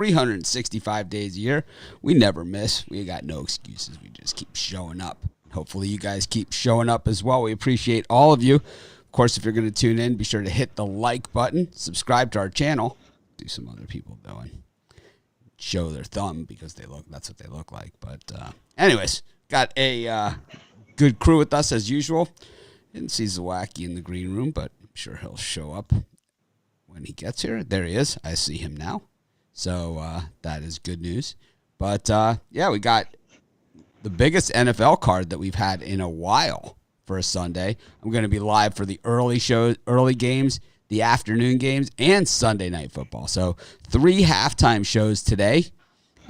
365 days a year. We never miss. We got no excuses. We just keep showing up. Hopefully you guys keep showing up as well. We appreciate all of you. Of course, if you're going to tune in, be sure to hit the like button, subscribe to our channel, do some other people doing, show their thumb because that's what they look like. But anyways, got a good crew with us as usual. Didn't see Zawacki in the green room, but I'm sure he'll show up when he gets here. There he is. I see him now. So that is good news. But yeah, we got the biggest NFL card that we've had in a while for a Sunday. I'm going to be live for the early games, the afternoon games, and Sunday Night Football. So 3 halftime shows today.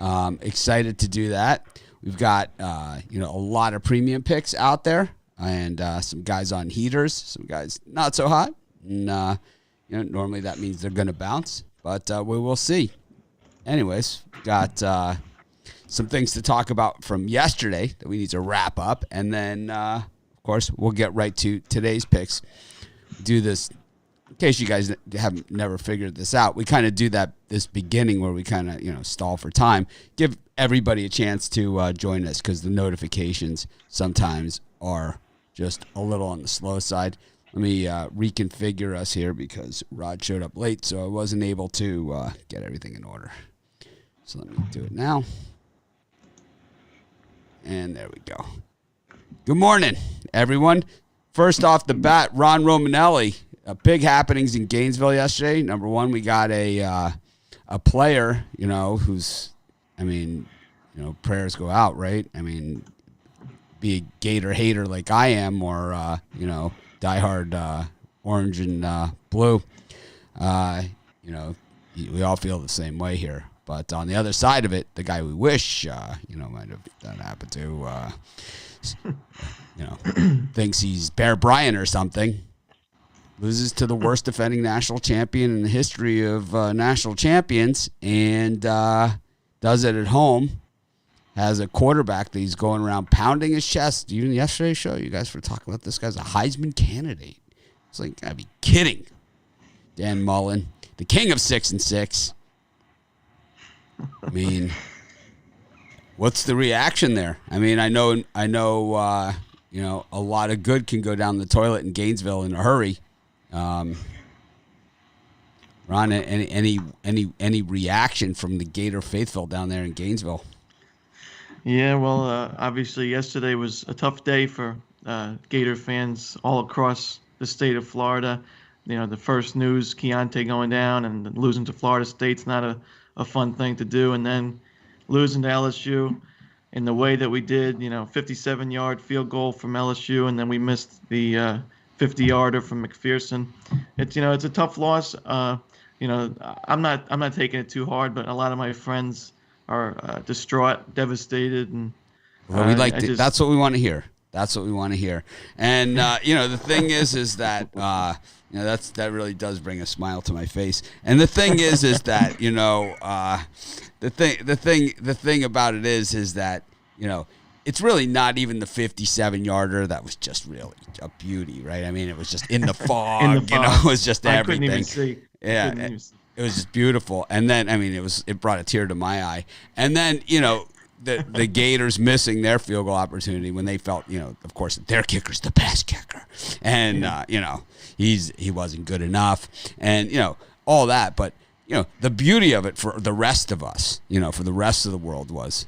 Excited to do that. We've got a lot of premium picks out there, and some guys on heaters, some guys not so hot. And normally that means they're going to bounce, but we will see. Anyways, got some things to talk about from yesterday that we need to wrap up, and then of course we'll get right to today's picks. Do this in case you guys haven't never figured this out. We kind of do this beginning where we kind of stall for time, give everybody a chance to join us because the notifications sometimes are just a little on the slow side. Let me reconfigure us here because Rod showed up late, so I wasn't able to get everything in order. So let me do it now. And there we go. Good morning, everyone. First off the bat, Ron Romanelli. Big happenings in Gainesville yesterday. Number one, we got a player, who's, prayers go out, right? Be a Gator hater like I am, or diehard orange and blue. We all feel the same way here. But on the other side of it, the guy we wish, might have that happened to, thinks he's Bear Bryant or something. Loses to the worst defending national champion in the history of national champions, and does it at home. Has a quarterback that he's going around pounding his chest. Even yesterday's show, you guys were talking about this guy's a Heisman candidate. It's like, gotta be kidding. Dan Mullen, the king of 6-6. What's the reaction there? I know, a lot of good can go down the toilet in Gainesville in a hurry. Ron, any reaction from the Gator faithful down there in Gainesville? Yeah, well, obviously yesterday was a tough day for Gator fans all across the state of Florida. The first news, Keontae going down and losing to Florida State's not a fun thing to do. And then losing to LSU in the way that we did, 57-yard field goal from LSU, and then we missed the 50-yarder from McPherson. It's a tough loss. I'm not taking it too hard, but a lot of my friends are distraught, devastated, and well, that's what we want to hear. That's what we want to hear. And the thing is that that really does bring a smile to my face. And the thing is that the thing about it is that it's really not even the 57-yarder that was just really a beauty, right? It was just in the fog. It was just everything. I couldn't even see. Yeah, it was just beautiful. And then it brought a tear to my eye. And then the Gators missing their field goal opportunity when they felt, of course, their kicker's the best kicker, and he wasn't good enough, and all that. But the beauty of it for the rest of us, for the rest of the world, was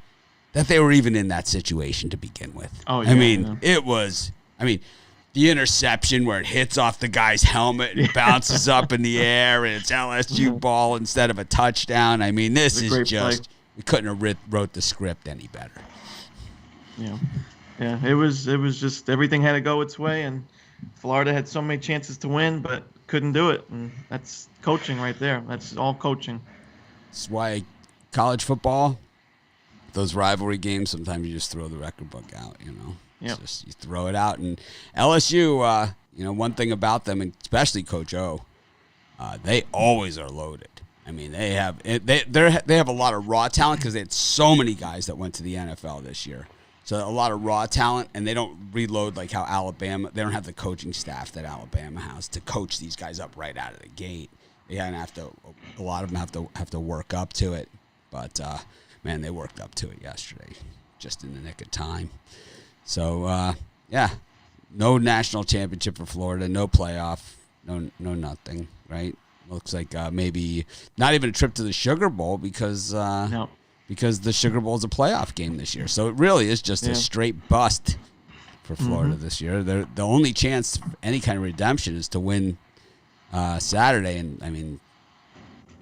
that they were even in that situation to begin with. Oh, yeah, it was. The interception where it hits off the guy's helmet and bounces up in the air, and it's LSU ball instead of a touchdown. This is just. Play. We couldn't have wrote the script any better. Yeah. It was just everything had to go its way, and Florida had so many chances to win, but couldn't do it. And that's coaching right there. That's all coaching. That's why college football, those rivalry games, sometimes you just throw the record book out. Yep. Just you throw it out. And LSU, one thing about them, and especially Coach O, they always are loaded. They have a lot of raw talent because they had so many guys that went to the NFL this year. So a lot of raw talent, and they don't reload like how Alabama. They don't have the coaching staff that Alabama has to coach these guys up right out of the gate. They have to. A lot of them have to work up to it. But, man, they worked up to it yesterday, just in the nick of time. So, yeah, no national championship for Florida, no playoff, no nothing, right? Looks like maybe not even a trip to the Sugar Bowl because the Sugar Bowl is a playoff game this year. So it really is just a straight bust for Florida this year. The only chance of any kind of redemption is to win Saturday, and I mean,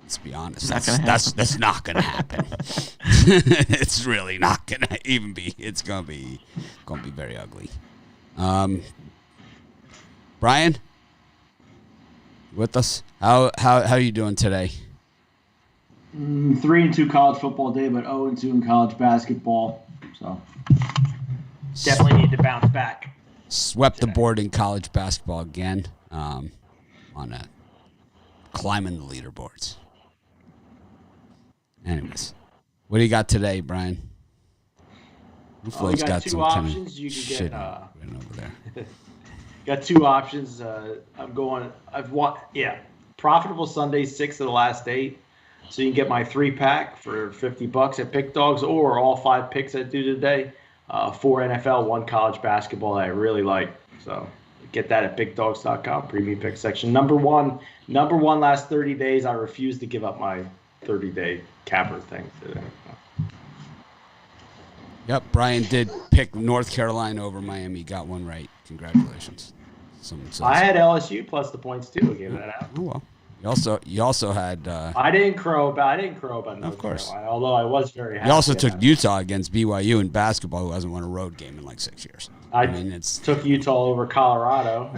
let's be honest, that's not going to happen. It's really not going to even be. It's going to be very ugly. Brian, with us, how are you doing today? 3-2 college football day, but 0-2 in college basketball. So definitely need to bounce back. Swept the board in college basketball again. On a climbing the leaderboards. Anyways, what do you got today, Brian? We got two options. You can get over there. Got two options. Profitable Sunday, 6 of the last 8. So you can get my 3-pack for $50 at Pick Dogs, or all 5 picks I do today. 4 NFL, 1 college basketball that I really like. So get that at pickdogs.com, premium pick section. Number one last 30 days. I refuse to give up my 30-day capper thing today. Yep, Brian did pick North Carolina over Miami. Got one right. Congratulations. I had LSU plus the points too. I gave that out. Oh well. You also had. I didn't crow about North Carolina, although I was very happy. You also took Utah against BYU in basketball, who hasn't won a road game in like 6 years. I took Utah over Colorado.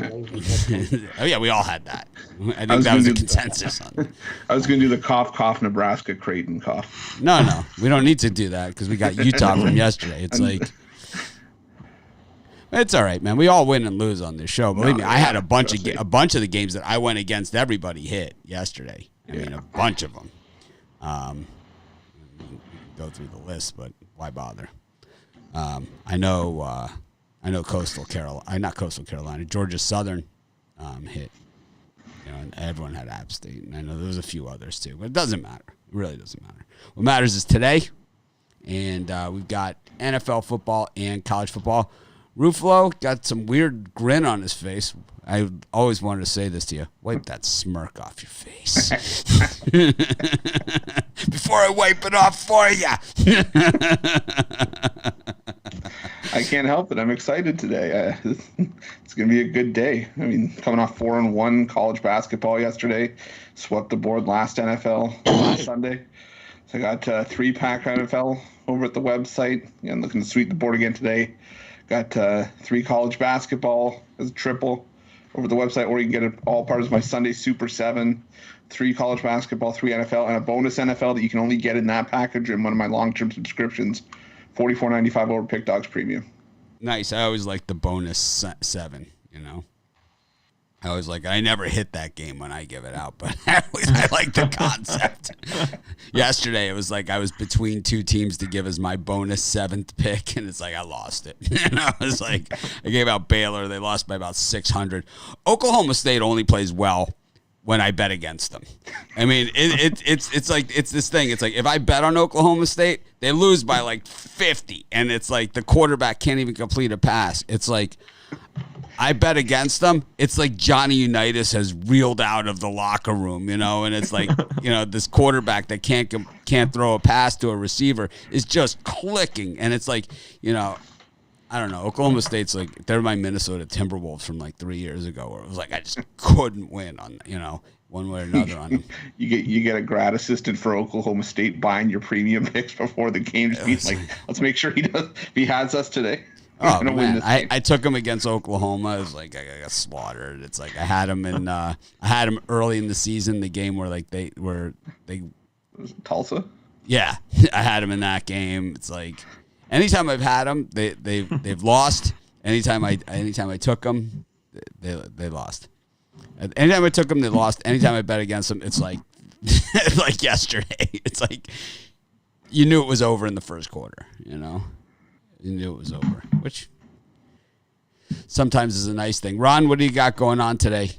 Oh yeah, we all had that. I think that was a consensus. I was going to do the cough, Nebraska, Creighton cough. No, we don't need to do that because we got Utah from yesterday. It's like. It's all right, man. We all win and lose on this show. Believe me, I had a bunch of the games that I went against everybody hit yesterday. I mean, a bunch of them. We can go through the list, but why bother? I know not Coastal Carolina, Georgia Southern hit. And everyone had App State, and I know there was a few others too. But it doesn't matter. It really doesn't matter. What matters is today, and we've got NFL football and college football. Ruffalo got some weird grin on his face. I always wanted to say this to you. Wipe that smirk off your face. Before I wipe it off for you. I can't help it. I'm excited today. It's going to be a good day. I mean, coming off 4-1 college basketball yesterday. Swept the board last Sunday. So I got 3-pack NFL over at the website. And looking to sweep the board again today. Got 3 college basketball as a triple over the website, or you can get it all part of my Sunday Super 7, 3 college basketball, 3 NFL, and a bonus NFL that you can only get in that package in one of my long-term subscriptions, $44.95 over Pick Dogs Premium. Nice. I always like the bonus 7, I always I never hit that game when I give it out, but I like the concept. Yesterday, it was I was between 2 teams to give as my bonus 7th pick, and it's I lost it. And I was I gave out Baylor. They lost by about 600. Oklahoma State only plays well when I bet against them. I mean, it's this thing. It's if I bet on Oklahoma State, they lose by 50, and it's the quarterback can't even complete a pass. It's I bet against them. It's Johnny Unitas has reeled out of the locker room, and it's this quarterback that can't throw a pass to a receiver is just clicking, and it's I don't know. Oklahoma State's they're my Minnesota Timberwolves from 3 years ago, where it was I just couldn't win on one way or another on them. You get a grad assistant for Oklahoma State buying your premium picks before the game's let's make sure he has us today. Oh man, I took him against Oklahoma. It was I got slaughtered. It's I had him early in the season, the game where they Tulsa. Yeah, I had him in that game. It's anytime I've had them, they've lost. Anytime I took them, they lost. Anytime I took them, they lost. Anytime I bet against them, it's yesterday. It's you knew it was over in the first quarter. You knew it was over, which sometimes is a nice thing. Ron, what do you got going on today?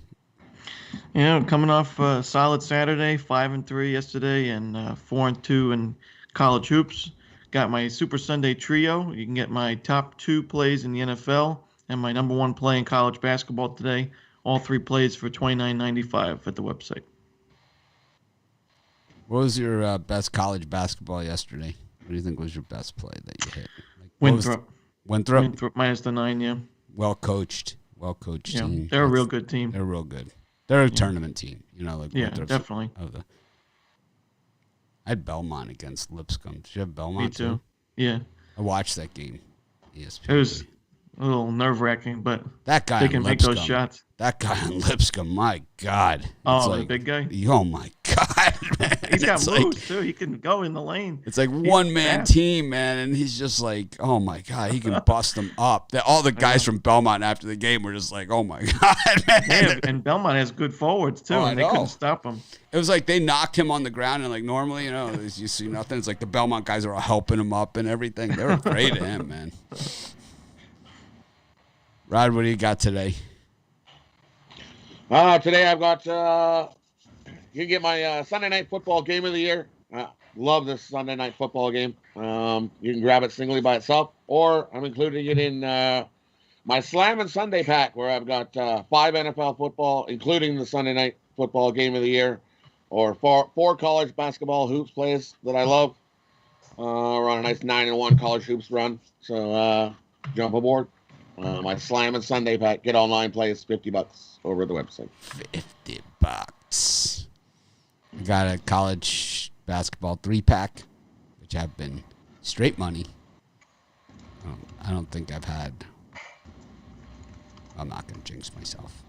Coming off a solid Saturday, 5-3 yesterday, and 4-2 in college hoops. Got my Super Sunday trio. You can get my top 2 plays in the NFL and my number 1 play in college basketball today. All 3 plays for $29.95 at the website. What was your best college basketball yesterday? What do you think was your best play that you hit? Winthrop. Winthrop? Winthrop minus the 9, yeah. Well coached team. They're a real good team. They're real good. They're a tournament team. Winthrop's definitely. I had Belmont against Lipscomb. Did you have Belmont Me too? Yeah. I watched that game. ESPN. It was a little nerve-wracking, but that guy they can make those shots. That guy on Lipscomb, my God. The big guy? Oh, my God, man. He's got moves, too. He can go in the lane. It's like one-man team, man, and he's just like, oh, my God, he can bust them up. All the guys from Belmont after the game were just like, oh, my God, man. Yeah, and Belmont has good forwards, too, and they couldn't stop him. It was like they knocked him on the ground, and like normally, you see nothing. It's like the Belmont guys are all helping him up and everything. They were great at him, man. Rod, what do you got today? Today I've got, you can get my Sunday night football game of the year. Love this Sunday night football game. You can grab it singly by itself, or I'm including it in my Slam and Sunday pack, where I've got 5 NFL football, including the Sunday night football game of the year, or 4 college basketball hoops plays that I love. We're on a nice 9-1 college hoops run, so jump aboard. My Slam and Sunday pack, get all 9 plays, $50 over at the website. $50. I got a college basketball 3-pack, which have been straight money. I don't think I've had. I'm not going to jinx myself.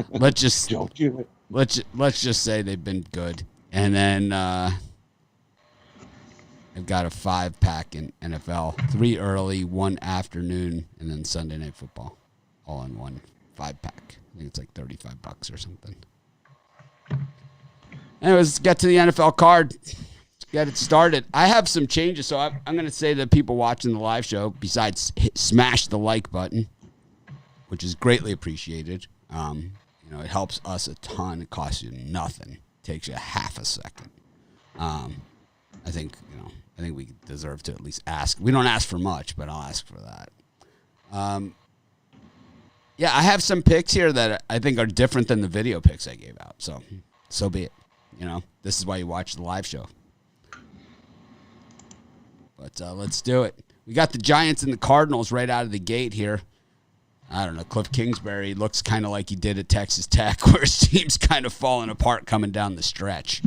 Let's just say they've been good. And then I've got a 5-pack in NFL, 3 early, 1 afternoon, and then Sunday Night Football, all in one 5-pack. I think it's like $35 or something. Anyways, let's get to the NFL card. Let's get it started. I have some changes, so I'm going to say to people watching the live show, besides smash the like button, which is greatly appreciated. It helps us a ton. It costs you nothing. It takes you half a second. I think we deserve to at least ask. We don't ask for much, but I'll ask for that. I have some picks here that I think are different than the video picks I gave out. So be it. This is why you watch the live show. But let's do it. We got the Giants and the Cardinals right out of the gate here. I don't know. Cliff Kingsbury looks kind of like he did at Texas Tech, where his team's kind of falling apart coming down the stretch.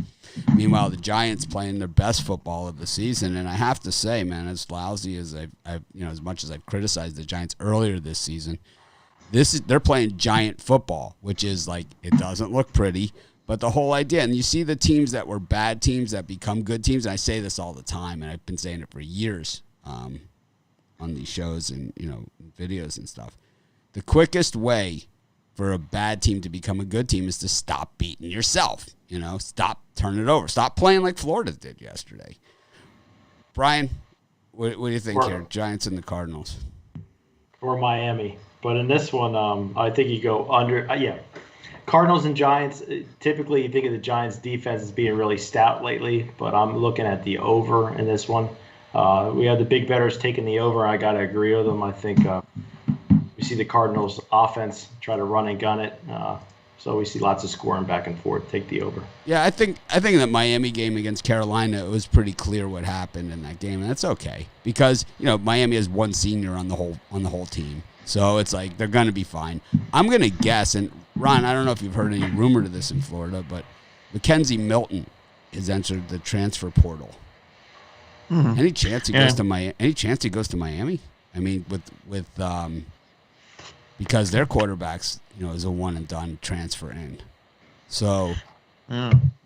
Meanwhile, the Giants playing their best football of the season, and I have to say, man, as lousy as as much as I've criticized the Giants earlier this season, they're playing giant football, which is like, it doesn't look pretty, but the whole idea. And you see the teams that were bad teams that become good teams, and I say this all the time, and I've been saying it for years on these shows and videos and stuff. The quickest way for a bad team to become a good team is to stop beating yourself. Stop turning it over. Stop playing like Florida did yesterday. Brian, what do you think here? Giants and the Cardinals. Or Miami. But in this one, I think you go under. Cardinals and Giants, typically you think of the Giants' defense as being really stout lately, but I'm looking at the over in this one. We have the big bettors taking the over. I got to agree with them. I think we see the Cardinals' offense try to run and gun it. So we see lots of scoring back and forth. Take the over. Yeah, I think that Miami game against Carolina, it was pretty clear what happened in that game, and that's okay because Miami has one senior on the whole team, so it's like they're gonna be fine. I'm gonna guess, and Ron, I don't know if you've heard any rumor to this in Florida, but Mackenzie Milton has entered the transfer portal. Mm-hmm. Any chance he goes to Miami? Any chance he goes to Miami? I mean, with because their quarterbacks, is a one and done transfer in. So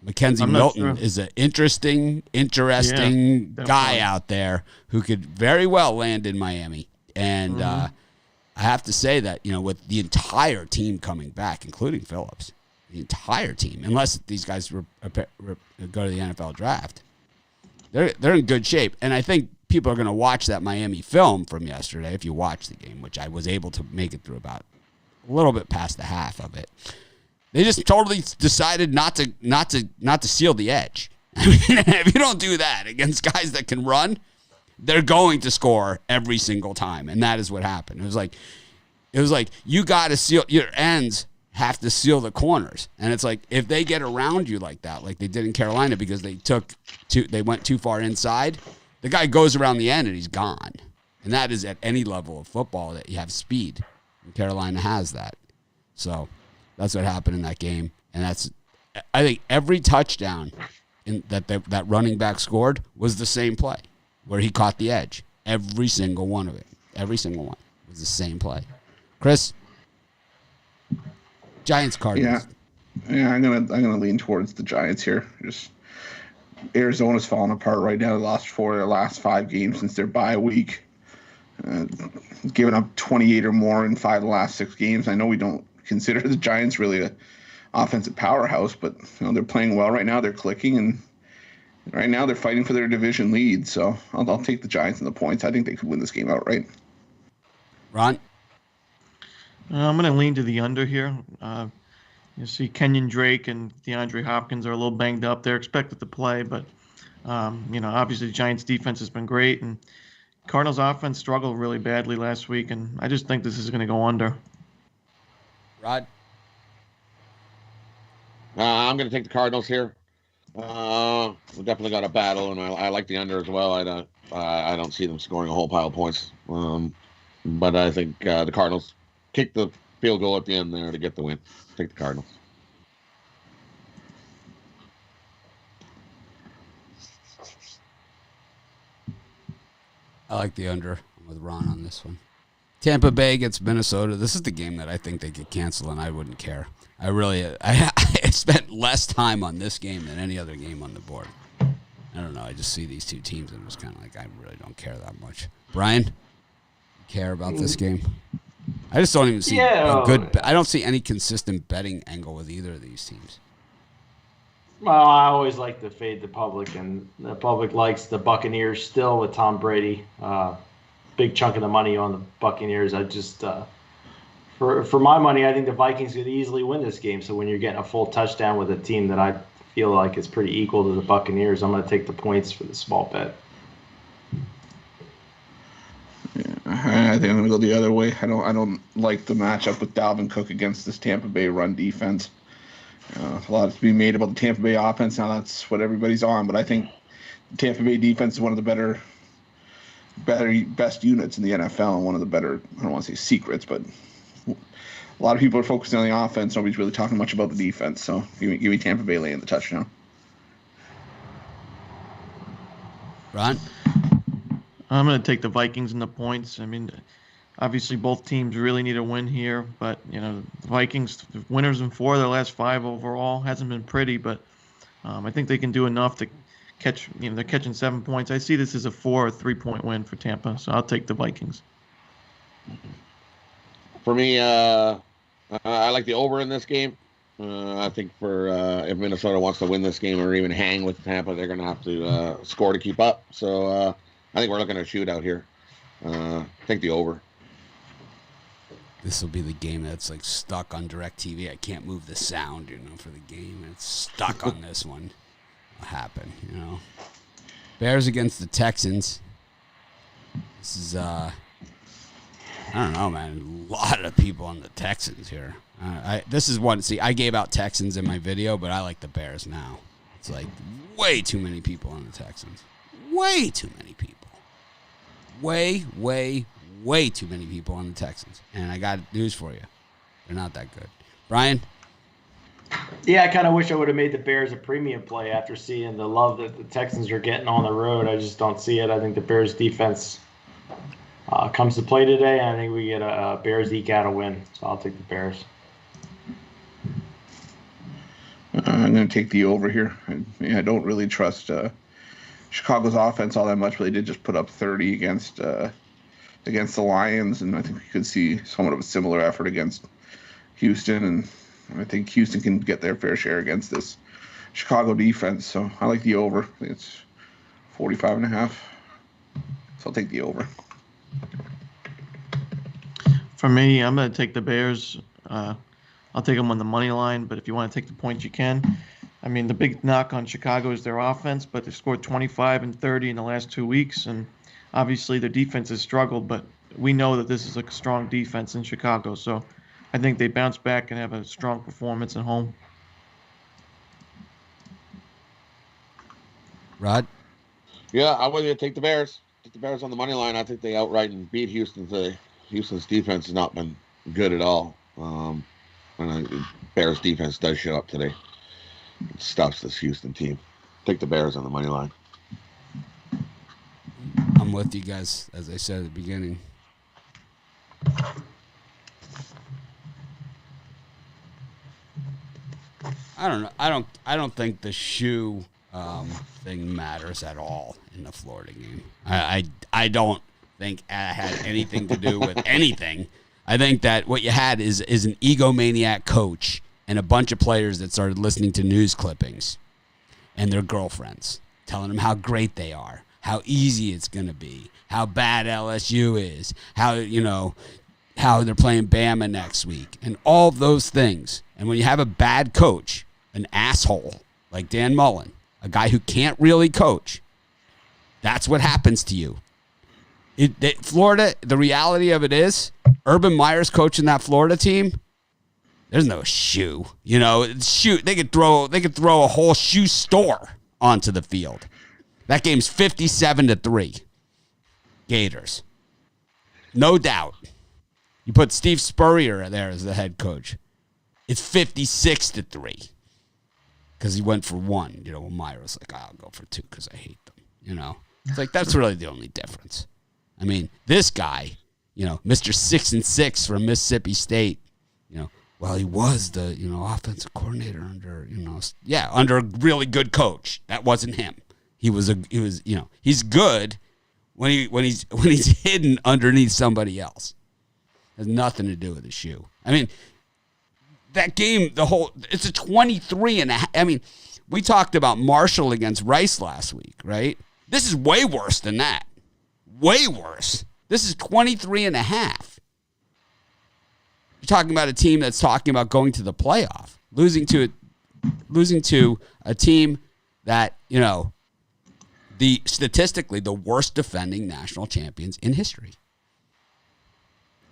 Mackenzie Milton is an interesting guy out there who could very well land in Miami. And I have to say that, with the entire team coming back, including Phillips, the entire team, unless these guys go to the NFL draft, they're in good shape. And I think people are going to watch that Miami film from yesterday, if you watch the game, which I was able to make it through about a little bit past the half of it. They just totally decided not to seal the edge. I mean, if you don't do that against guys that can run, they're going to score every single time, and that is what happened. It was like you got to seal your ends. Have to seal the corners, and it's like if they get around you like that, like they did in Carolina, because they went too far inside, the guy goes around the end and he's gone. And that is at any level of football that you have speed. And Carolina has that, so that's what happened in that game. And I think every touchdown that running back scored was the same play, where he caught the edge. Every single one of it, every single one was the same play. Chris. Giants, Cardinals. Yeah, I'm gonna lean towards the Giants here. Just Arizona's falling apart right now. They lost 4 of their last 5 games since their bye week. Giving up 28 or more in 5 of the last 6 games. I know we don't consider the Giants really an offensive powerhouse, but they're playing well right now. They're clicking, and right now they're fighting for their division lead. So I'll take the Giants and the points. I think they could win this game outright. Ron? I'm going to lean to the under here. You see Kenyon Drake and DeAndre Hopkins are a little banged up. They're expected to play, but, obviously the Giants' defense has been great, and Cardinals' offense struggled really badly last week, and I just think this is going to go under. Rod? I'm going to take the Cardinals here. We definitely got a battle, and I like the under as well. I don't see them scoring a whole pile of points, but I think the Cardinals kick the field goal at the end there to get the win. Take the Cardinals. I like the under. I'm with Ron on this one. Tampa Bay against Minnesota. This is the game that I think they could cancel, and I wouldn't care. I spent less time on this game than any other game on the board. I don't know. I just see these two teams, and I'm just kind of like, I really don't care that much. Brian, you care about this game? I just don't even see a good. I don't see any consistent betting angle with either of these teams. Well, I always like to fade the public, and the public likes the Buccaneers still with Tom Brady. Big chunk of the money on the Buccaneers. I just, for my money, I think the Vikings could easily win this game. So when you're getting a full touchdown with a team that I feel like is pretty equal to the Buccaneers, I'm going to take the points for the small bet. Yeah, I think I'm gonna go the other way. I don't like the matchup with Dalvin Cook against this Tampa Bay run defense. A lot to be made about the Tampa Bay offense. Now that's what everybody's on, but I think the Tampa Bay defense is one of the best units in the NFL, and one of the better. I don't want to say secrets, but a lot of people are focusing on the offense. Nobody's really talking much about the defense. So give me Tampa Bay laying the touchdown. Ron? I'm going to take the Vikings and the points. I mean, obviously both teams really need a win here, but, the Vikings, winners in 4 of their last 5 overall. Hasn't been pretty, but I think they can do enough to catch, they're catching 7 points. I see this as a 4 or 3-point win for Tampa, so I'll take the Vikings. For me, I like the over in this game. I think if Minnesota wants to win this game or even hang with Tampa, they're going to have to score to keep up. So I think we're looking at a shootout here. Take the over. This will be the game that's like stuck on DirecTV. I can't move the sound, for the game. It's stuck on this one. It'll happen, Bears against the Texans. This is, I don't know, man. A lot of people on the Texans here. This is one. See, I gave out Texans in my video, but I like the Bears now. It's like way too many people on the Texans. Way too many people. Way too many people on the Texans. And I got news for you. They're not that good. Brian? Yeah, I kind of wish I would have made the Bears a premium play after seeing the love that the Texans are getting on the road. I just don't see it. I think the Bears defense comes to play today, and I think we get a Bears eke out a win. So I'll take the Bears. I'm going to take the over here. I don't really trust Chicago's offense all that much, but they did just put up 30 against the Lions, and I think we could see somewhat of a similar effort against Houston, and I think Houston can get their fair share against this Chicago defense. So I like the over. I think it's 45.5. So I'll take the over. For me, I'm going to take the Bears. I'll take them on the money line, but if you want to take the points, you can. I mean, the big knock on Chicago is their offense, but they scored 25 and 30 in the last 2 weeks, and obviously their defense has struggled, but we know that this is a strong defense in Chicago, so I think they bounce back and have a strong performance at home. Rod? Yeah, I would take the Bears. Take the Bears on the money line. I think they outright and beat Houston today. Houston's defense has not been good at all. And the Bears defense does show up today. It stuffs this Houston team. Take the Bears on the money line. I'm with you guys, as I said at the beginning. I don't know. I don't think the shoe thing matters at all in the Florida game. I don't think it had anything to do with anything. I think that what you had is an egomaniac coach and a bunch of players that started listening to news clippings and their girlfriends telling them how great they are, how easy it's going to be, how bad LSU is, how they're playing Bama next week, and all those things. And when you have a bad coach, an asshole like Dan Mullen, a guy who can't really coach, that's what happens to you. Florida, the reality of it is, Urban Meyer's coaching that Florida team. There's no shoe, They could throw a whole shoe store onto the field. That game's 57-3. Gators, no doubt. You put Steve Spurrier there as the head coach. It's 56-3 because he went for one. Meyer was like, I'll go for two because I hate them. It's like that's really the only difference. I mean, this guy, Mr. 6-6 from Mississippi State, well, he was the, offensive coordinator under a really good coach. That wasn't him. He's good when he's hidden underneath somebody else. It has nothing to do with the shoe. I mean, that game, it's a 23.5. I mean, we talked about Marshall against Rice last week, right? This is way worse than that. Way worse. This is 23.5. You're talking about a team that's talking about going to the playoff, losing to a team that, statistically the worst defending national champions in history.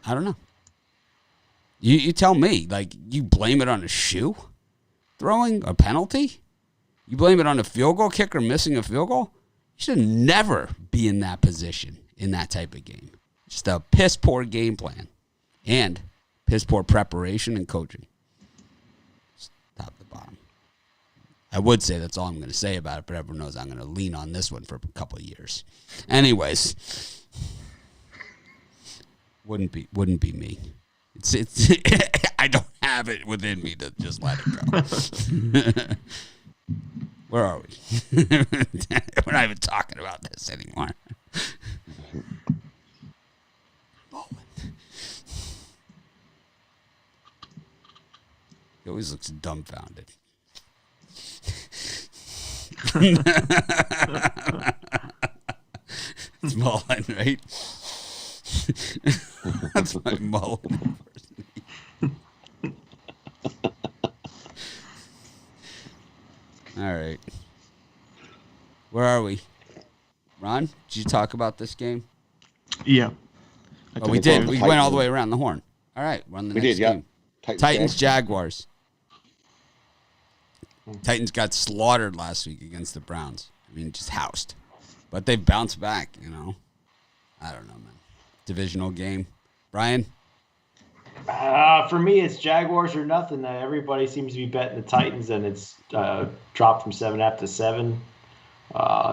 I don't know. You tell me, you blame it on a shoe throwing, a penalty? You blame it on a field goal kicker missing a field goal? You should never be in that position in that type of game. Just a piss poor game plan and piss poor preparation and coaching. Just top to bottom. I would say that's all I'm going to say about it, but everyone knows I'm going to lean on this one for a couple of years. Anyways, wouldn't be me. It's I don't have it within me to just let it go. Where are we? We're not even talking about this anymore. He always looks dumbfounded. It's Mullen, right? That's my Mullen impersonation. All right. Where are we? Ron, did you talk about this game? Yeah. Oh, we did. We went all the way around the horn. All right. We're on the next game. Titans, Jaguars. Titans got slaughtered last week against the Browns. I mean, just housed. But they've bounced back, I don't know, man. Divisional game. Brian? For me, it's Jaguars or nothing. Everybody seems to be betting the Titans, and it's dropped from 7.5 to 7.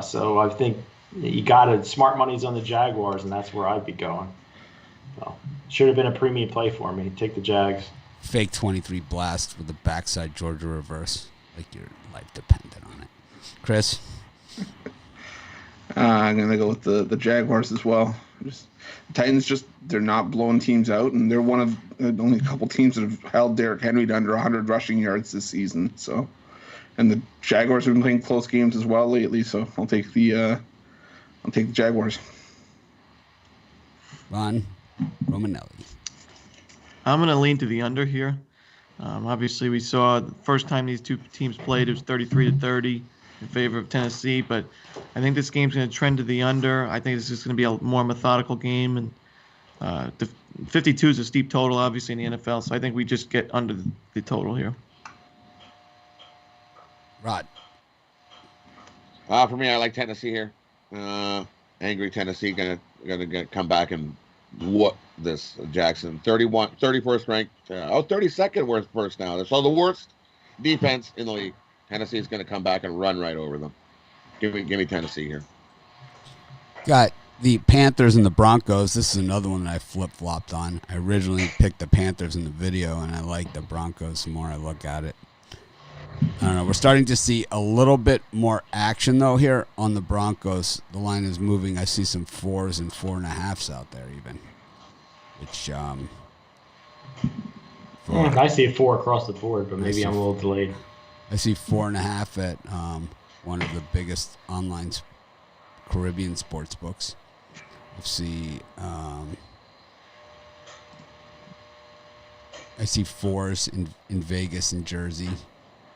So I think you got to smart money's on the Jaguars, and that's where I'd be going. So should have been a premium play for me. Take the Jags. Fake 23 blast with the backside Georgia reverse. Like your life depended on it. Chris? I'm going to go with the Jaguars as well. Titans they're not blowing teams out, and they're one of only a couple teams that have held Derrick Henry to under 100 rushing yards this season. So, and the Jaguars have been playing close games as well lately. So I'll take the Jaguars. Ron Romanelli. I'm going to lean to the under here. Obviously, we saw the first time these two teams played, it was 33-30 in favor of Tennessee. But I think this game's going to trend to the under. I think this is going to be a more methodical game. And the 52 is a steep total, obviously, in the NFL. So I think we just get under the total here. Rod. For me, I like Tennessee here. Angry Tennessee gonna come back and whoop this Jackson. 31st ranked. 32nd worst first now. So the worst defense in the league. Tennessee is going to come back and run right over them. Give me Tennessee here. Got the Panthers and the Broncos. This is another one that I flip-flopped on. I originally picked the Panthers in the video, and I like the Broncos the more I look at it. I don't know. We're starting to see a little bit more action, though, here on the Broncos. The line is moving. I see some 4s and 4.5s out there even. Which, I see a 4 across the board, but maybe I'm a little delayed. I see 4.5 at one of the biggest online Caribbean sports books. I see 4s in Vegas and Jersey.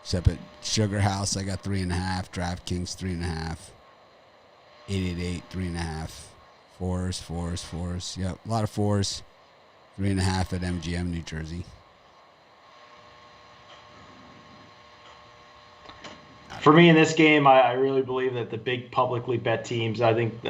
Except at Sugar House, I got 3.5. DraftKings 3.5. 888 3.5. 4s. Yep, a lot of 4s. 3.5 at MGM New Jersey. For me in this game, I really believe that the big publicly bet teams, I think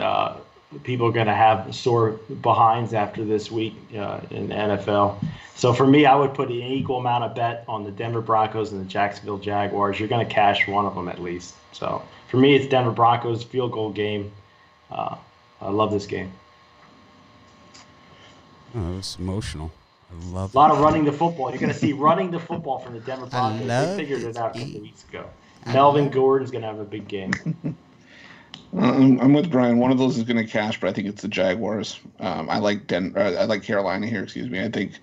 people are going to have sore behinds after this week in the NFL. So for me, I would put an equal amount of bet on the Denver Broncos and the Jacksonville Jaguars. You're going to cash one of them at least. So for me, it's Denver Broncos field goal game. I love this game. Oh, it was emotional. I love a lot of running the football. You're going to see running the football from the Denver Broncos. They figured it out a couple weeks ago. Melvin Gordon's going to have a big game. I'm with Brian. One of those is going to cash, but I think it's the Jaguars. I like Carolina here. Excuse me. I think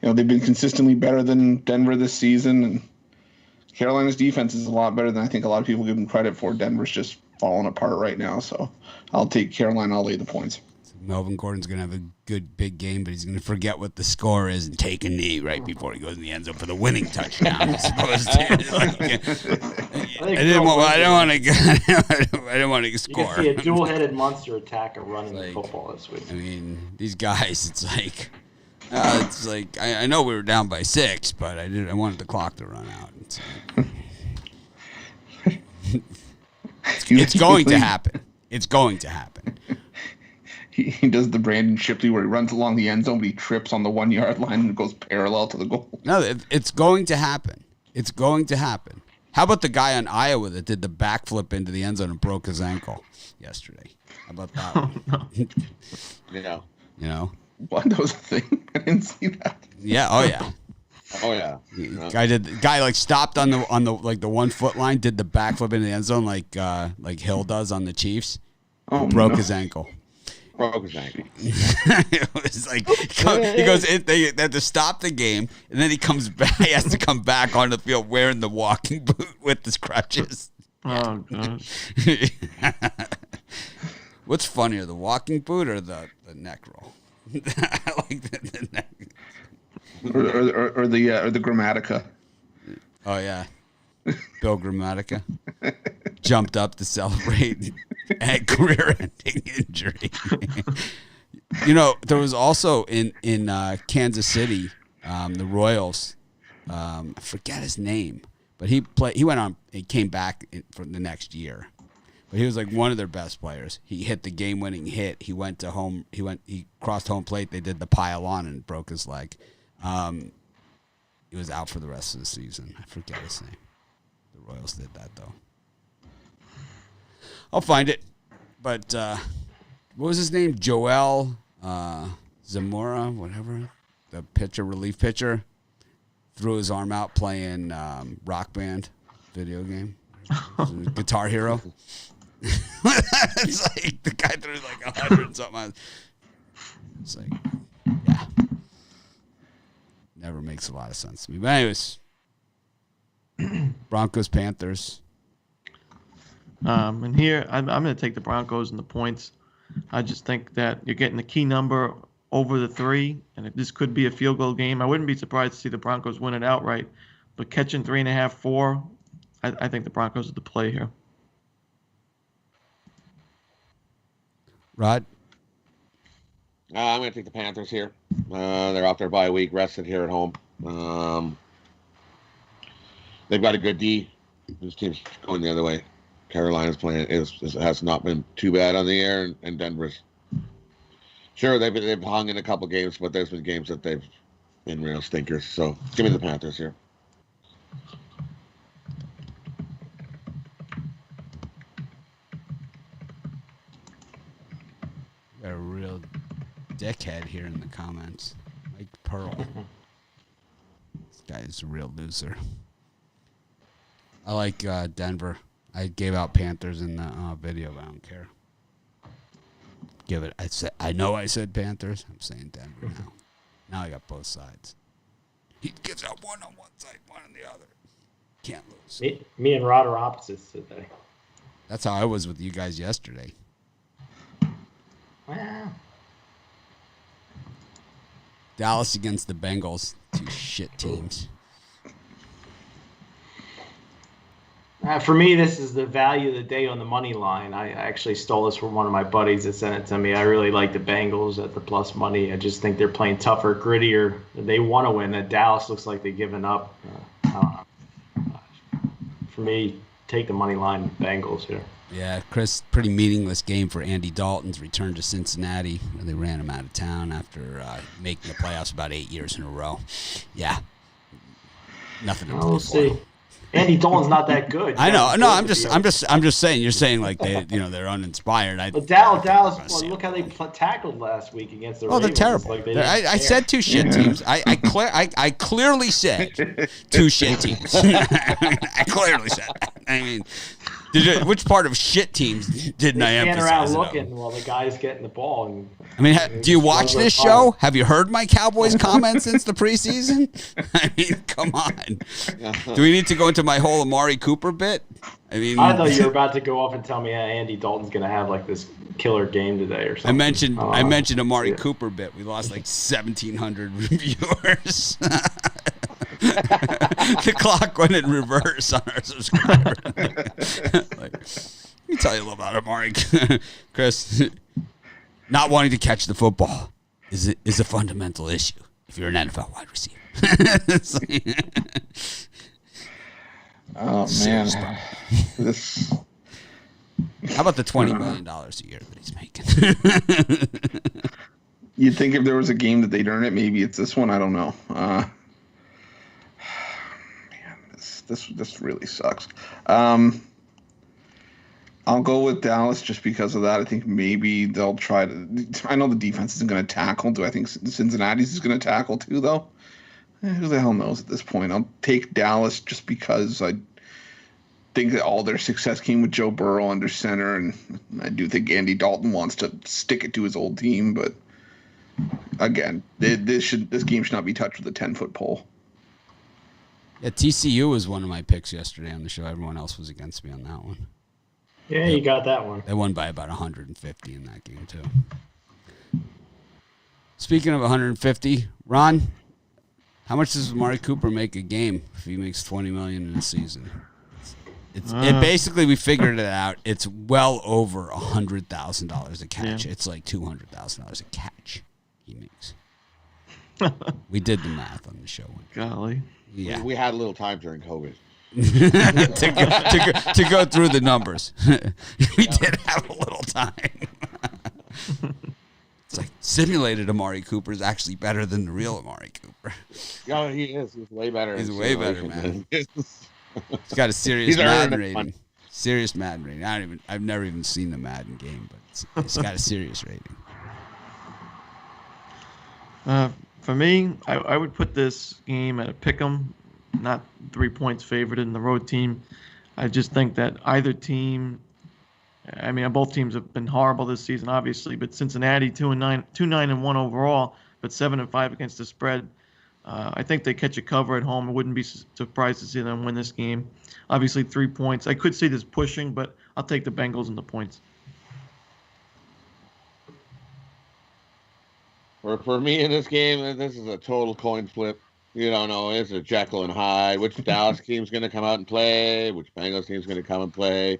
they've been consistently better than Denver this season, and Carolina's defense is a lot better than I think a lot of people give them credit for. Denver's just falling apart right now, so I'll take Carolina. I'll lay the points. Melvin Gordon's going to have a good big game, but he's going to forget what the score is and take a knee right before he goes in the end zone for the winning touchdown. I suppose. I didn't want to score. You can see a dual-headed monster attack of running the football this week. I mean, these guys, it's like I know we were down by 6, but I wanted the clock to run out. It's going to happen. It's going to happen. He does the Brandon Shipley where he runs along the end zone, but he trips on the 1 yard line and goes parallel to the goal. No, it's going to happen. It's going to happen. How about the guy on Iowa that did the backflip into the end zone and broke his ankle yesterday? How about that one? Yeah. What? That was a thing? I didn't see that. Yeah. Oh yeah. Oh yeah. Guy stopped on the 1 foot line, did the backflip into the end zone like Hill does on the Chiefs. Broke his ankle. It was like he goes. They have to stop the game, and then he comes back. He has to come back on the field wearing the walking boot with his crutches. Oh gosh. What's funnier, the walking boot or the neck roll? I like the neck. Or the Grammatica. Oh yeah, Bill Grammatica jumped up to celebrate a career-ending injury. There was also in Kansas City, the Royals. I forget his name, but he came back for the next year. But he was like one of their best players. He hit the game-winning hit. He went to home. He crossed home plate. They did the pile on and broke his leg. He was out for the rest of the season. I forget his name. The Royals did that though. I'll find it. But what was his name? Joel Zamora, whatever. The relief pitcher, threw his arm out playing Rock Band video game. Guitar Hero. It's like the guy threw like 100 something. It's like, yeah. Never makes a lot of sense to me. But anyways, Broncos, Panthers. And here, I'm going to take the Broncos and the points. I just think that you're getting the key number over the 3, and this could be a field goal game. I wouldn't be surprised to see the Broncos win it outright, but catching 3.5, 4, I think the Broncos are the play here. Rod? I'm going to take the Panthers here. They're off their bye week, rested here at home. They've got a good D. This team's going the other way. Carolina's playing has not been too bad on the air, and Denver's. Sure, they've hung in a couple games, but there's been games that they've been real stinkers. So give me the Panthers here. Got a real dickhead here in the comments. Mike Pearl. This guy's a real loser. I like Denver. I gave out Panthers in the video, but I don't care. Give it. I know I said Panthers. I'm saying Denver now. Now I got both sides. He gives out one on one side, one on the other. Can't lose. Me and Rod are opposites today. That's how I was with you guys yesterday. Wow. Dallas against the Bengals. 2 shit teams. For me, this is the value of the day on the money line. I actually stole this from one of my buddies that sent it to me. I really like the Bengals at the plus money. I just think they're playing tougher, grittier. They want to win. That Dallas looks like they've given up. I don't know. For me, take the money line Bengals here. Yeah, Chris, pretty meaningless game for Andy Dalton's return to Cincinnati. They ran him out of town after making the playoffs about 8 years in a row. Yeah. Nothing to We'll see. Andy Dalton's not that good. I know. No, I'm just saying. You're saying like they're uninspired. But Dallas, look how they tackled last week against the Ravens. They're terrible. Like I said 2 shit teams. I clearly said 2 shit teams. I clearly said that. I mean, which part of shit teams didn't I emphasize? Stand around looking while the guy's getting the ball. And, I mean, do you watch this show? Have you heard my Cowboys comments since the preseason? I mean, come on. Do we need to go into my whole Amari Cooper bit? I thought you were about to go off and tell me Andy Dalton's going to have like this killer game today or something. I mentioned Amari Cooper bit. We lost like 1,700 viewers. The clock went in reverse on our subscriber. Let me tell you a little about Amari. Chris, not wanting to catch the football is a fundamental issue if you're an NFL wide receiver. Oh man, this. How about the $20 million a year that he's making? You'd think if there was a game that they'd earn it, maybe it's this one. I don't know. Man, this really sucks. I'll go with Dallas just because of that. I think maybe they'll try to. I know the defense isn't going to tackle. Do I think Cincinnati's is going to tackle too, though? Who the hell knows at this point? I'll take Dallas just because I think that all their success came with Joe Burrow under center, and I do think Andy Dalton wants to stick it to his old team. But again, this game should not be touched with a 10-foot pole. Yeah, TCU was one of my picks yesterday on the show. Everyone else was against me on that one. Yeah, you got that one. They won by about 150 in that game, too. Speaking of 150, Ron, how much does Amari Cooper make a game if he makes $20 million in a season? It basically, we figured it out. It's well over $100,000 a catch. Yeah. It's like $200,000 a catch he makes. We did the math on the show. Golly. Yeah. We had a little time during COVID. to go through the numbers. We did have a little time. It's like simulated Amari Cooper is actually better than the real Amari Cooper. Yeah, he is. He's way better. He's way better, man. He's got a serious Madden rating. Serious Madden rating. I've never even seen the Madden game, but it's got a serious rating. For me, I would put this game at a pick'em, not 3 points favored in the road team. I just think that either team, I mean, both teams have been horrible this season, obviously, but Cincinnati 2-9-1 overall, but 7-5 against the spread. I think they catch a cover at home. I wouldn't be surprised to see them win this game. Obviously, 3 points. I could see this pushing, but I'll take the Bengals and the points. For me in this game, this is a total coin flip. You don't know. It's a Jekyll and Hyde. Which Dallas team's going to come out and play? Which Bengals team's going to come and play?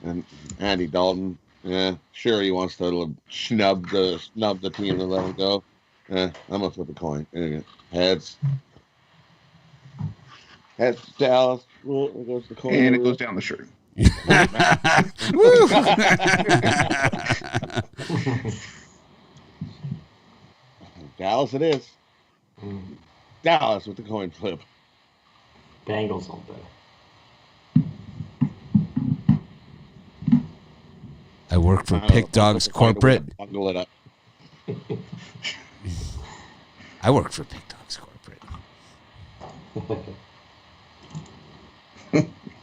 And Andy Dalton, yeah, sure he wants to snub the team and let him go. I'm gonna flip a coin. Heads. Heads Dallas. Well, it goes the coin. And it goes down the shirt. Dallas it is. Dallas with the coin flip. Bengals all day. I work for Pick Dogs Corporate. Bundle it up. I work for Pick Dogs Corporate.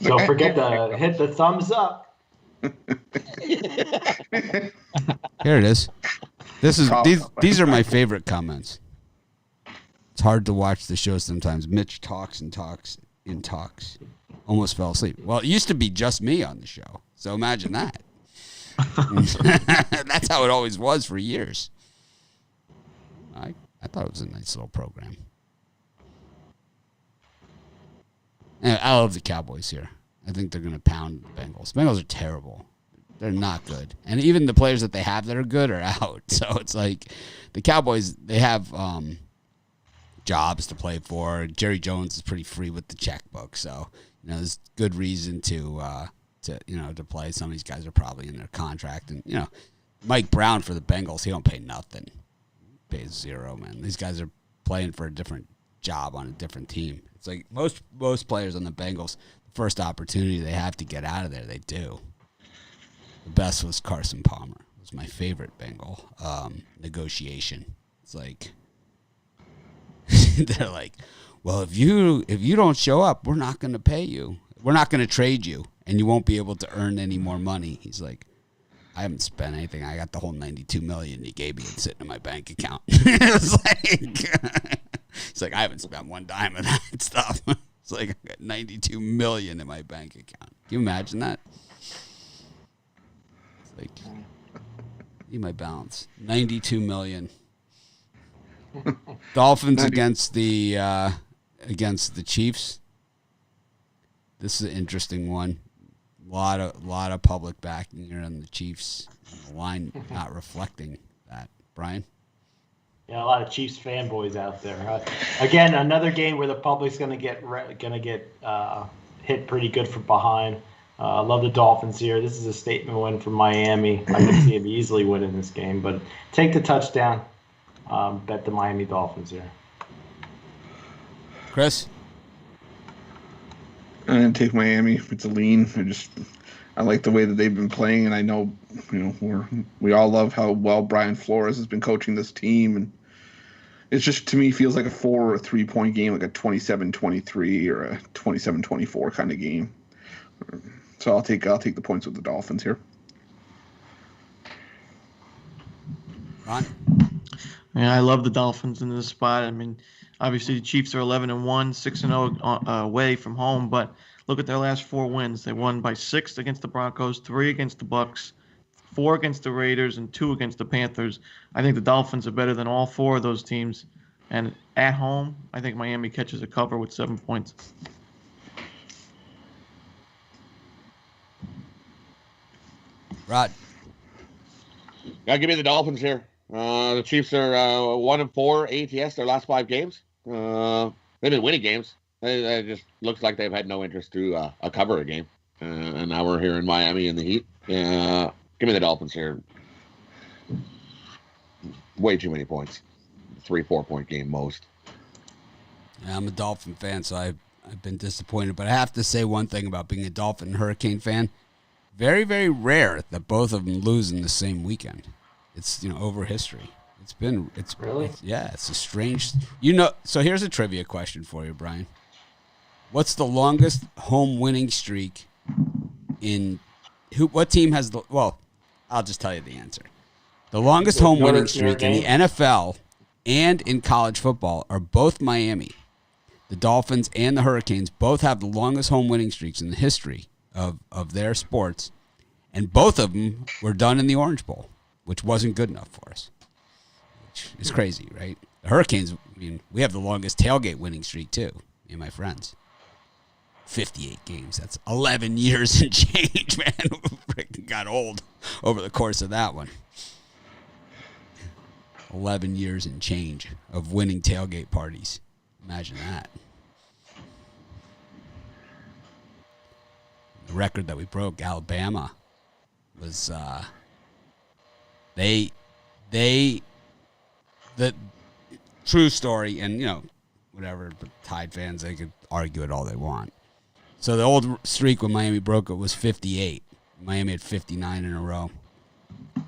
Don't forget to hit the thumbs up. Here it is. These are my favorite comments. It's hard to watch the show sometimes. Mitch talks and talks and talks. Almost fell asleep. Well, it used to be just me on the show. So imagine that. That's how it always was for years. I thought it was a nice little program. And I love the Cowboys here. I think they're going to pound the Bengals. Bengals are terrible. They're not good. And even the players that they have that are good are out. So it's like the Cowboys, they have jobs to play for. Jerry Jones is pretty free with the checkbook. So, there's good reason to play. Some of these guys are probably in their contract. And, Mike Brown for the Bengals, he don't pay nothing. He pays zero, man. These guys are playing for a different job on a different team. It's like most players on the Bengals, the first opportunity they have to get out of there, they do. The best was Carson Palmer. It was my favorite Bengal negotiation. It's like they're like, well, if you don't show up, we're not going to pay you. We're not going to trade you, and you won't be able to earn any more money. He's like, I haven't spent anything. I got the whole $92 million you gave me and sitting in my bank account. It was like, he's like, I haven't spent one dime of that stuff. It's like, I got $92 million in my bank account. Can you imagine that? It's like, see my balance, $92 million. Dolphins against the Chiefs. This is an interesting one. A lot of public backing here on the Chiefs. The line not reflecting that. Brian? Yeah, a lot of Chiefs fanboys out there. Again, another game where the public's gonna get hit pretty good from behind. I love the Dolphins here. This is a statement win for Miami. I can see them easily winning this game, but take the touchdown. Bet the Miami Dolphins here. Chris? I'm going to take Miami. It's a lean. I like the way that they've been playing, and I know, we all love how well Brian Flores has been coaching this team, and it's just, to me, feels like a 4 or 3 point game, like a 27-23 or a 27-24 kind of game. So I'll take the points with the Dolphins here. Ron? Yeah, I love the Dolphins in this spot. I mean, obviously the Chiefs are 11-1, 6-0 away from home, but look at their last 4 wins. They won by 6 against the Broncos, 3 against the Bucs, 4 against the Raiders, and 2 against the Panthers. I think the Dolphins are better than all 4 of those teams. And at home, I think Miami catches a cover with 7 points. Rod? Gotta give me the Dolphins here. The Chiefs are 1-4 ATS their last 5 games. They've been winning games. It just looks like they've had no interest to cover a game. And now we're here in Miami in the heat. Give me the Dolphins here. Way too many points. 3-4 point game most. Yeah, I'm a Dolphin fan, so I've been disappointed. But I have to say one thing about being a Dolphin and Hurricane fan. Very, very rare that both of them lose in the same weekend. It's, over history. It's really? It's a strange, so here's a trivia question for you, Brian. What's the longest home winning streak what team has I'll just tell you the answer. The longest home winning streak in the NFL and in college football are both Miami. The Dolphins and the Hurricanes both have the longest home winning streaks in the history of their sports, and both of them were done in the Orange Bowl, which wasn't good enough for us. It's crazy, right? The Hurricanes, I mean, we have the longest tailgate winning streak, too, me and my friends. 58 games. That's 11 years and change, man. Freaking got old over the course of that one. 11 years and change of winning tailgate parties. Imagine that. The record that we broke, Alabama, was the true story, and whatever, but Tide fans, they could argue it all they want. So the old streak when Miami broke it was 58. Miami had 59 in a row.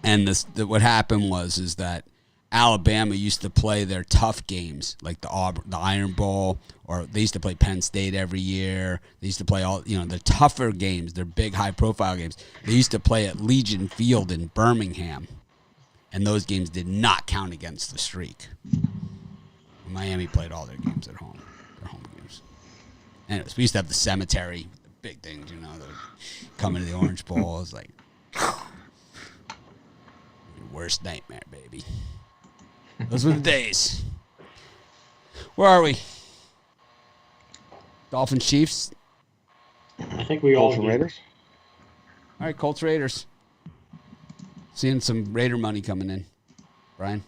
And what happened is that Alabama used to play their tough games, like the Iron Bowl, or they used to play Penn State every year. They used to play all, the tougher games, their big high-profile games. They used to play at Legion Field in Birmingham, and those games did not count against the streak. Miami played all their games at home, their home games. Anyways, we used to have the cemetery, the big things, coming to the Orange Bowl. It was like, your worst nightmare, baby. Those were the days. Where are we? Dolphins, Chiefs? I think we all Colts Raiders. All right, Colts, Raiders. Seeing some Raider money coming in. Brian?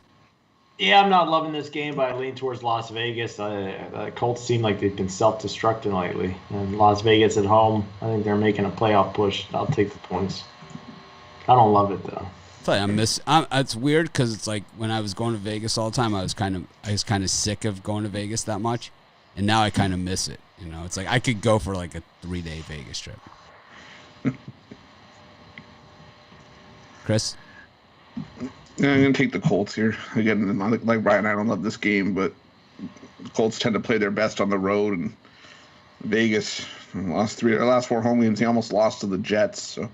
Yeah, I'm not loving this game, but I lean towards Las Vegas. The Colts seem like they've been self-destructing lately. And Las Vegas at home, I think they're making a playoff push. I'll take the points. I don't love it, though. It's weird because it's like when I was going to Vegas all the time, I was kind of sick of going to Vegas that much, and now I kind of miss it. It's like I could go for like a 3-day Vegas trip. Chris? Yeah, I'm going to take the Colts here. Again, like Brian, I don't love this game, but the Colts tend to play their best on the road, and Vegas, last 4 home games, he almost lost to the Jets. So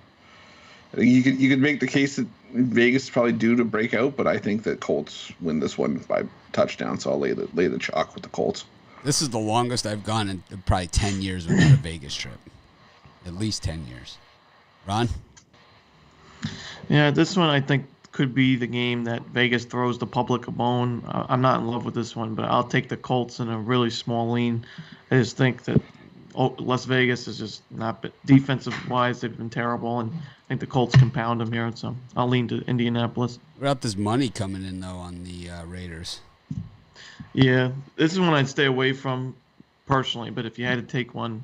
you could make the case that Vegas is probably due to break out, but I think that Colts win this one by touchdown, so I'll lay the chalk with the Colts. This is the longest I've gone in probably 10 years without a Vegas trip. At least 10 years. Ron? Yeah, this one I think could be the game that Vegas throws the public a bone. I'm not in love with this one, but I'll take the Colts in a really small lean. I just think that Las Vegas is just not defensive-wise. They've been terrible, and I think the Colts can pound them here. So I'll lean to Indianapolis. What about this money coming in, though, on the Raiders? Yeah, this is one I'd stay away from personally, but if you had to take one,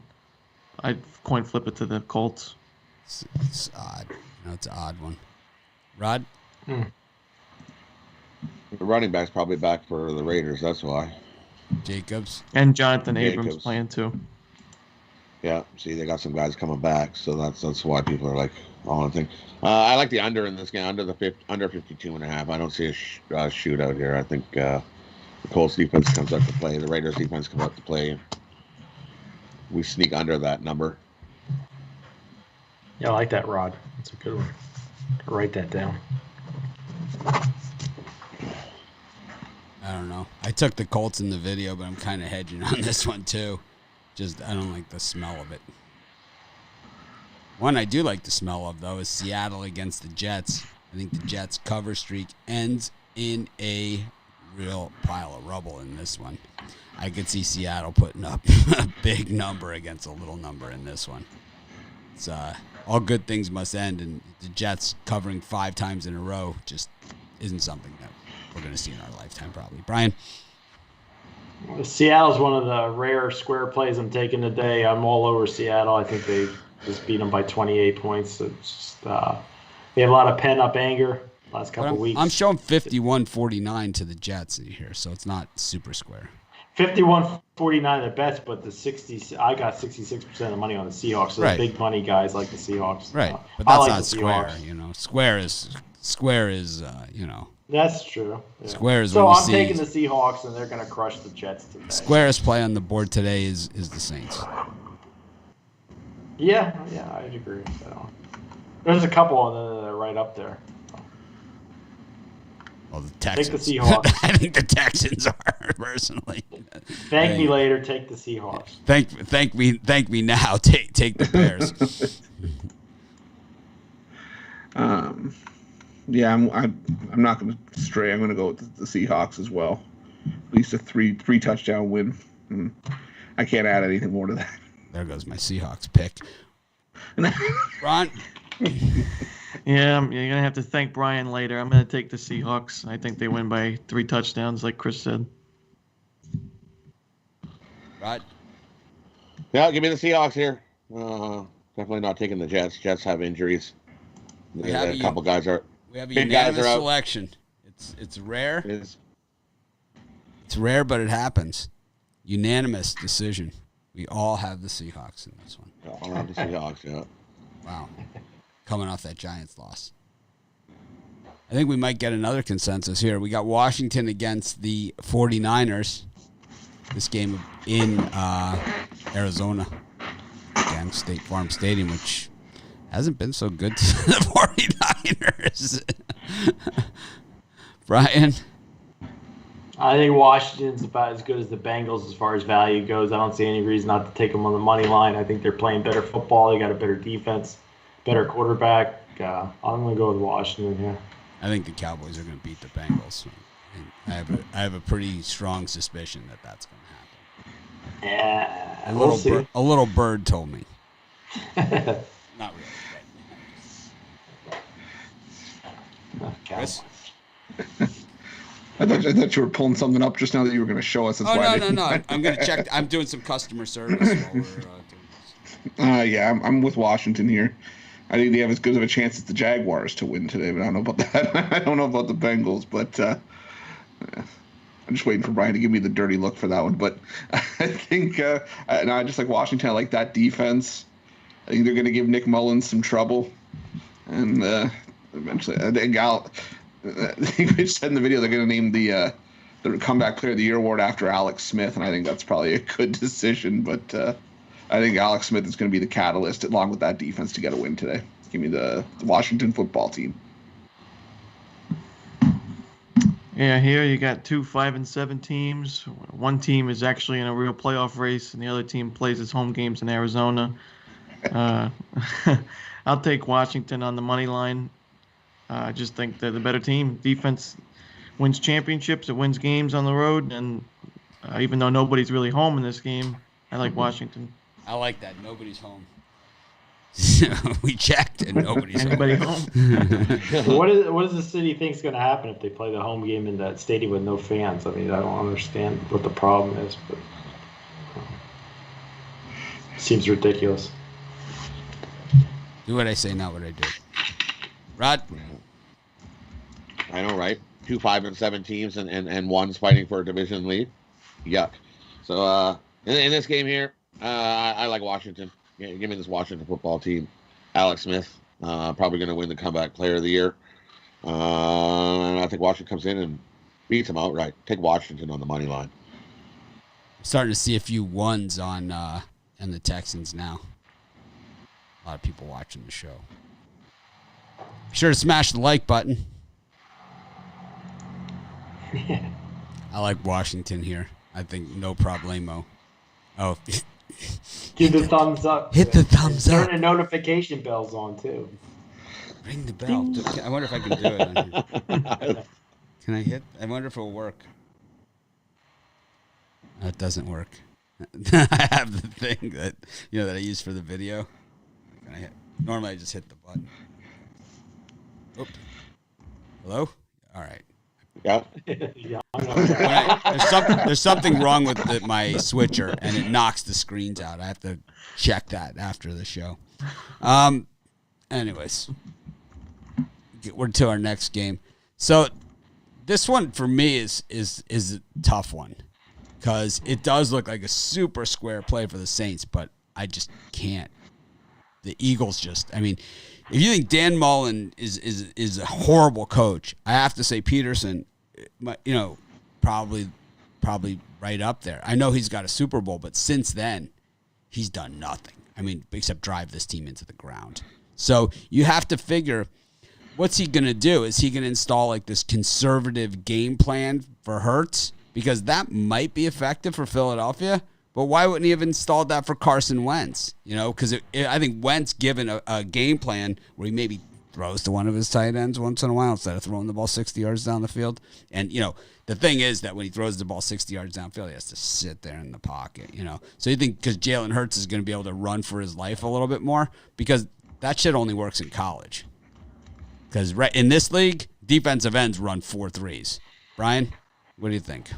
I'd coin flip it to the Colts. It's odd. It's an odd one. Rod? The running back's probably back for the Raiders. That's why. Jacobs? And Jonathan Abrams playing too. Yeah, see, they got some guys coming back, so that's why people are like, I think. I like the under in this game, under 52.5. I don't see a shootout here. I think the Colts defense comes up to play. The Raiders defense comes up to play. We sneak under that number. Yeah, I like that, Rod. That's a good one. I'll write that down. I don't know. I took the Colts in the video, but I'm kind of hedging on this one, too. Just, I don't like the smell of it. One I do like the smell of, though, is Seattle against the Jets. I think the Jets' cover streak ends in a real pile of rubble in this one. I could see Seattle putting up a big number against a little number in this one. It's all good things must end, and the Jets covering 5 times in a row just isn't something that we're going to see in our lifetime, probably. Brian? Seattle's one of the rare square plays I'm taking today. I'm all over Seattle. I think they just beat them by 28 points. It's just, they have a lot of pent-up anger last couple of weeks. I'm showing 51-49 to the Jets here, so it's not super square. 51-49 the bets, but I got 66% of the money on the Seahawks. So right. The big money guys like the Seahawks. Right, but that's like not square. Square is That's true. Yeah. Square is. So I'm taking the Seahawks, and they're going to crush the Jets today. Squarest play on the board today is the Saints. Yeah, I'd agree. So, there's a couple of them that are right up there. Well, the Texans. Take the Seahawks. I think the Texans are, personally. Thank me later. Take the Seahawks. Thank me now. Take the Bears. Yeah, I'm not going to stray. I'm going to go with the Seahawks as well. At least a three touchdown win. I can't add anything more to that. There goes my Seahawks pick. Ron? Yeah, you're going to have to thank Brian later. I'm going to take the Seahawks. I think they win by 3 touchdowns, like Chris said. Rod? Yeah, give me the Seahawks here. Definitely not taking the Jets. Jets have injuries. We have a couple guys are. We have a big guys unanimous are out. selection. It's rare. It's It's rare, but it happens. Unanimous decision. We all have the Seahawks in this one. all around the Seahawks. Yeah. Wow. Coming off that Giants loss. I think we might get another consensus here. We got Washington against the 49ers. This game in Arizona. Again, State Farm Stadium, which hasn't been so good to the 49ers. Brian? I think Washington's about as good as the Bengals as far as value goes. I don't see any reason not to take them on the money line. I think they're playing better football. They got a better defense, better quarterback. I'm going to go with Washington here. I think the Cowboys are going to beat the Bengals. And I have a pretty strong suspicion that that's going to happen. Yeah, A little bird told me. Not really. But. Chris? I thought you were pulling something up just now that you were going to show us. That's No. I'm going to check. I'm doing some customer service while we're doing this. Yeah, I'm with Washington here. I think they have as good of a chance as the Jaguars to win today, but I don't know about that. I don't know about the Bengals, but I'm just waiting for Brian to give me the dirty look for that one. But I think, and I just like Washington. I like that defense. I think they're going to give Nick Mullen some trouble, and eventually, I think we said in the video they're going to name the comeback player of the year award after Alex Smith, and I think that's probably a good decision. But I think Alex Smith is going to be the catalyst, along with that defense, to get a win today. Give me the Washington football team. Yeah, here you got 2 5-7 teams. One team is actually in a real playoff race, and the other team plays its home games in Arizona. I'll take Washington on the money line. I just think they're the better team. Defense wins championships. It wins games on the road. And even though nobody's really home in this game, I like Washington. I like that. Nobody's home. We checked and nobody's Anybody home. home? What does the city think's going to happen if they play the home game in that stadium with no fans? I mean, I don't understand what the problem is, but seems ridiculous. Do what I say, not what I do. Rod? I know, right? 2 5-7 teams and one's fighting for a division lead. Yuck. So in this game here, I like Washington. Yeah, give me this Washington football team. Alex Smith, probably going to win the comeback player of the year. And I think Washington comes in and beats them outright. Take Washington on the money line. I'm starting to see a few ones on the Texans now. A lot of people watching the show. Be sure to smash the like button. I like Washington here. I think no problemo. Oh, Give the thumbs up. hit the thumbs up. Turn the notification bells on, too. Ring the bell. I wonder if I can do it on here. Can I hit? I wonder if it'll work. No, it doesn't work. I have the thing that I use for the video. Can I hit? Normally I just hit the button. Oop. Hello? All right. Yeah. There's something wrong with my switcher, and it knocks the screens out. I have to check that after the show. Anyways, we're to our next game. So this one for me is a tough one because it does look like a super square play for the Saints, but I just can't. The Eagles if you think Dan Mullen is a horrible coach, I have to say Peterson, probably right up there. I know he's got a Super Bowl, but since then, he's done nothing. Except drive this team into the ground. So you have to figure, what's he going to do? Is he going to install like this conservative game plan for Hurts? Because that might be effective for Philadelphia. But why wouldn't he have installed that for Carson Wentz? Because I think Wentz, given a game plan where he maybe throws to one of his tight ends once in a while instead of throwing the ball 60 yards down the field. And, the thing is that when he throws the ball 60 yards downfield, he has to sit there in the pocket, So you think because Jalen Hurts is going to be able to run for his life a little bit more? Because that shit only works in college. Because in this league, defensive ends run 4.3s. Brian, what do you think?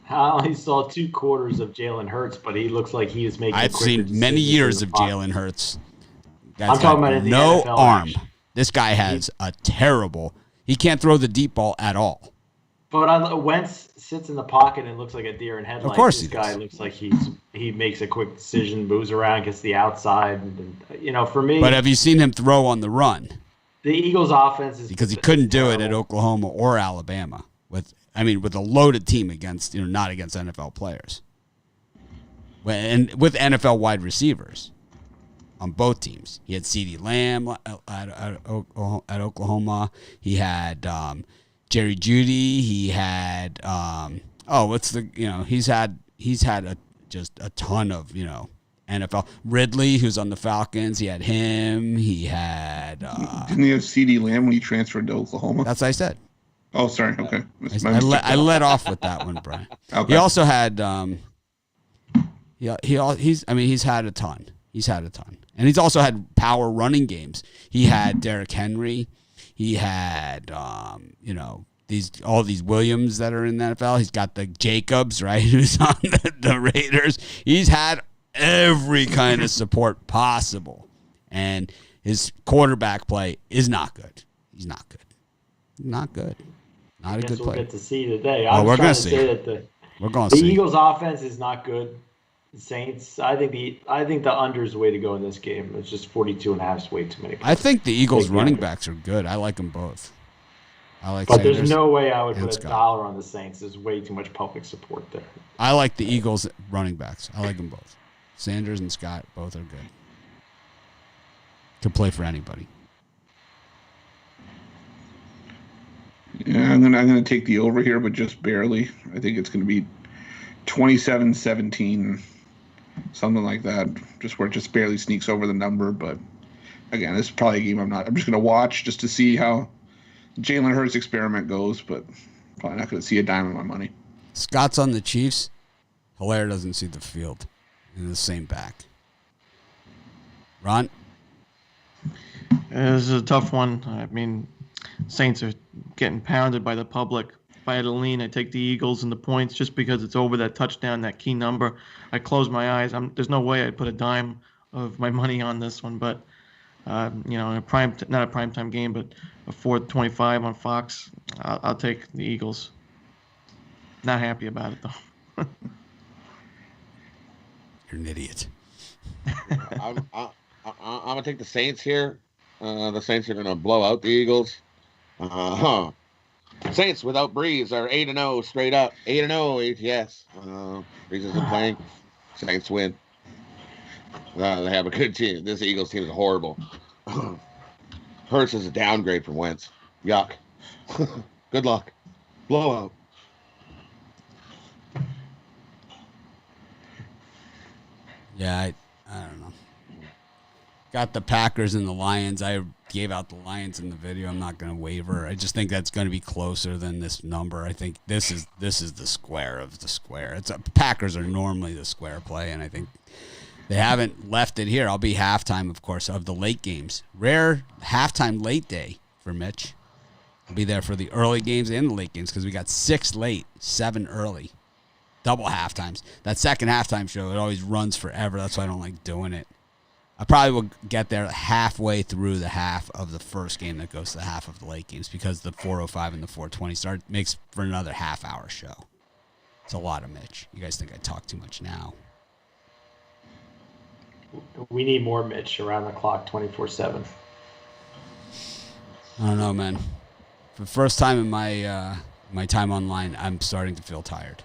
I only saw 2 quarters of Jalen Hurts, but he looks like he is making. I've seen many years of Jalen Hurts. I'm talking about in the no NFL arm. action. This guy has a terrible. He can't throw the deep ball at all. But Wentz sits in the pocket and looks like a deer in headlights. Of course, this guy looks like he makes a quick decision, moves around, gets the outside. And, for me. But have you seen him throw on the run? The Eagles' offense is because he couldn't do it at Oklahoma or Alabama with a loaded team against not against NFL players, and with NFL wide receivers on both teams. He had CeeDee Lamb at Oklahoma. He had Jerry Jeudy. He had he's had just a ton of NFL. Ridley, who's on the Falcons, he had him. He had. Didn't he have CeeDee Lamb when he transferred to Oklahoma? That's what I said. Oh, sorry. Okay. I let off with that one, Brian. Okay. He also had. He's had a ton. And he's also had power running games. He had Derrick Henry. He had all these Williams that are in the NFL. He's got the Jacobs, right, who's on the Raiders. He's had every kind of support possible, and his quarterback play is not good. He's not good. Not good. Not a good play. We'll get to see today. We're going to say see. that the Eagles' offense is not good. The Saints, I think the under is the way to go in this game. It's just 42.5 is way too many points. I think the Eagles' running backs are good. I like them both. But Sanders, there's no way I would put $1 on the Saints. There's way too much public support there. I like the Eagles' running backs. I like them both. Sanders and Scott, both are good. Could play for anybody. Yeah, I'm gonna take the over here, but just barely. I think it's gonna be 27-17, something like that. Just where it just barely sneaks over the number. But again, this is probably a game I'm just gonna watch just to see how Jalen Hurts' experiment goes, but probably not gonna see a dime of my money. Scott's on the Chiefs. Hilaire doesn't see the field. In the same back. Ron? This is a tough one. I mean, Saints are getting pounded by the public. If I had to lean, I'd take the Eagles and the points just because it's over that touchdown, that key number. I close my eyes. There's no way I'd put a dime of my money on this one, but in a not a primetime game, but a 4:25 on Fox, I'll take the Eagles. Not happy about it though. You're an idiot. I'm gonna take the Saints here. The Saints are gonna blow out the Eagles. Saints without Breeze are 8-0 straight up. 8-0 ATS. Breeze isn't playing. Saints win. They have a good team. This Eagles team is horrible. Hurts is a downgrade from Wentz. Yuck. Good luck. Blowout. Yeah, I don't know. Got the Packers and the Lions. I gave out the Lions in the video. I'm not going to waver. I just think that's going to be closer than this number. I think this is the square of the square. Packers are normally the square play, and I think they haven't left it here. I'll be halftime, of course, of the late games. Rare halftime late day for Mitch. I'll be there for the early games and the late games because we got 6 late, 7 early. Double halftimes. That second halftime show, it always runs forever. That's why I don't like doing it. I probably will get there halfway through the half of the first game that goes to the half of the late games because the 4:05 and the 4:20 makes for another half-hour show. It's a lot of Mitch. You guys think I talk too much now? We need more Mitch around the clock 24/7. I don't know, man. For the first time in my time online, I'm starting to feel tired.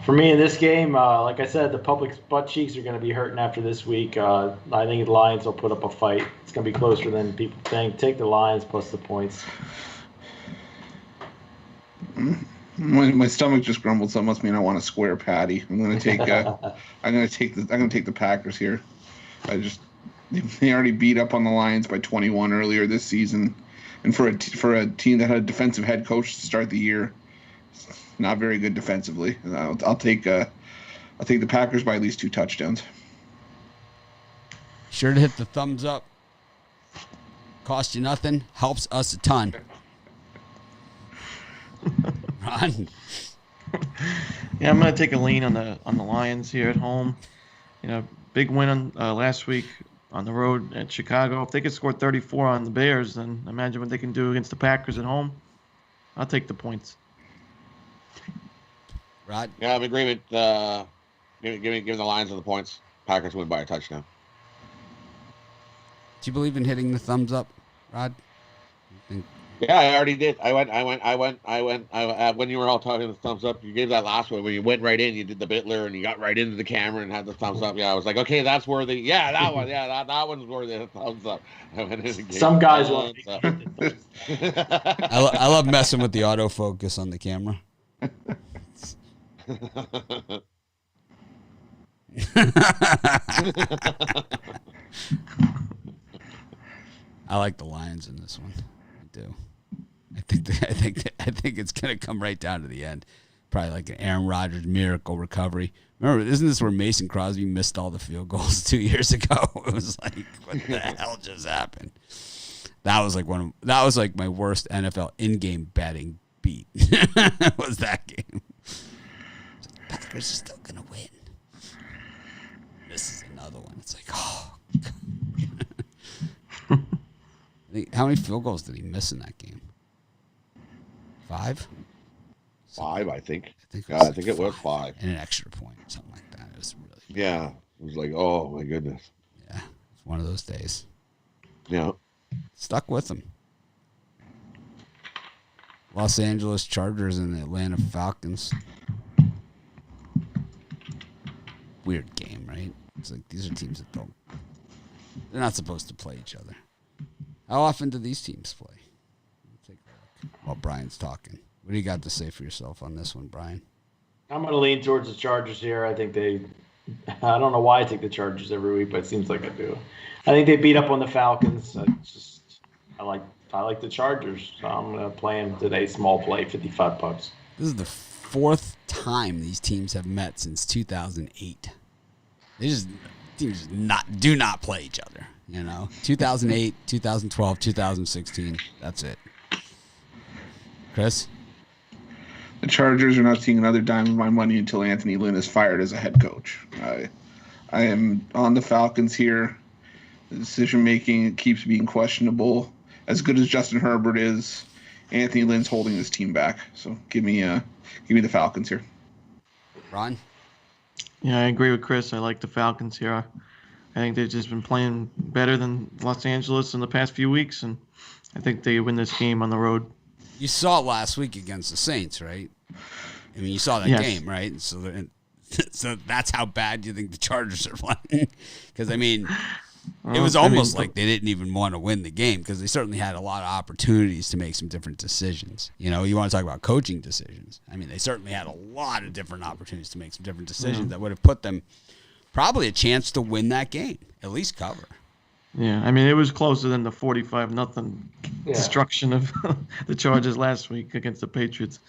For me in this game, like I said, the public's butt cheeks are going to be hurting after this week. I think the Lions will put up a fight. It's going to be closer than people think. Take the Lions plus the points. My stomach just grumbled, so it must mean I want a square patty. I'm going to take the Packers here. They already beat up on the Lions by 21 earlier this season, and for a team that had a defensive head coach to start the year, not very good defensively. I'll take the Packers by at least 2 touchdowns. Sure to hit the thumbs up. Cost you nothing. Helps us a ton. Ron? Yeah, I'm going to take a lean on the Lions here at home. Big win last week on the road at Chicago. If they could score 34 on the Bears, then imagine what they can do against the Packers at home. I'll take the points. Rod? Yeah, I'm in agreement. Give the Lions the points. Packers win by a touchdown. Do you believe in hitting the thumbs up, Rod? Yeah, I already did. I went. When you were all talking the thumbs up, you gave that last one. When you went right in, you did the Bitler, and you got right into the camera and had the thumbs up. Yeah, I was like, okay, that's worthy. Yeah, that one. Yeah, that one's worthy of the thumbs up. Some guys love I love messing with the autofocus on the camera. I like the Lions in this one. I do. I think it's gonna come right down to the end. Probably like an Aaron Rodgers miracle recovery. Remember, isn't this where Mason Crosby missed all the field goals 2 years ago? It was like, what the hell just happened? That was like my worst NFL in-game betting beat. Was that game? Packers are still gonna win. This is another one. It's like, oh. How many field goals did he miss in that game? 5? 5, I think. I think it was 5. And an extra point or something like that. It was really Yeah. It was like, oh my goodness. Yeah. It's one of those days. Yeah. Stuck with them. Los Angeles Chargers and the Atlanta Falcons. Weird game, right? It's like these are teams that they're not supposed to play each other. How often do these teams play? Take a look while Brian's talking. What do you got to say for yourself on this one, Brian? I'm going to lean towards the Chargers here. I don't know why I take the Chargers every week, but it seems like I do. I think they beat up on the Falcons. I like the Chargers, so I'm going to play them today. Small play, $55. This is the 4th time these teams have met since 2008. Teams do not play each other. 2008, 2012, 2016. That's it. Chris? The Chargers are not seeing another dime of my money until Anthony Lynn is fired as a head coach. I am on the Falcons here. The decision-making keeps being questionable. As good as Justin Herbert is, Anthony Lynn's holding this team back. So give me the Falcons here. Ron? Yeah, I agree with Chris. I like the Falcons here. I think they've just been playing better than Los Angeles in the past few weeks, and I think they win this game on the road. You saw it last week against the Saints, right? I mean, you saw that game, right? So that's how bad you think the Chargers are playing. Because, I mean, it was almost like they didn't even want to win the game because they certainly had a lot of opportunities to make some different decisions. You want to talk about coaching decisions. I mean, they certainly had a lot of different opportunities to make some different decisions that would have put them probably a chance to win that game, at least cover. Yeah, I mean, it was closer than the 45-0 destruction of the Chargers last week against the Patriots.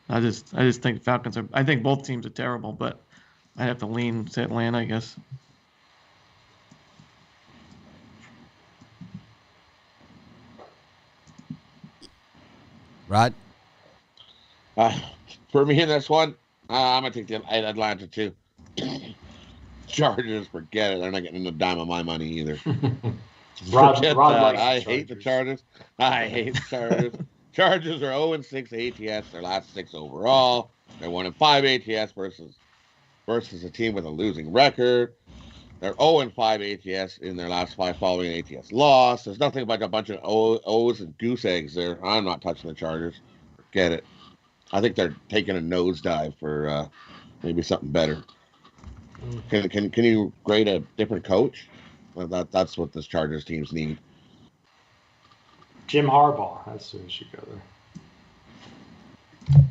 I just think Falcons are. I think both teams are terrible, but I have to lean to Atlanta, I guess. Rod? For me in this one, I'm going to take the Atlanta too. Chargers, forget it. They're not getting a dime of my money either. Rod I hate the Chargers. I hate the Chargers. Chargers are 0-6 ATS, their last 6 overall. They're 1-5 ATS versus a team with a losing record. They're 0-5 ATS in their last 5 following an ATS loss. There's nothing but a bunch of O's and goose eggs there. I'm not touching the Chargers. Forget it. I think they're taking a nosedive for maybe something better. Can you grade a different coach? Well, that's what this Chargers teams need. Jim Harbaugh. That's who should go there.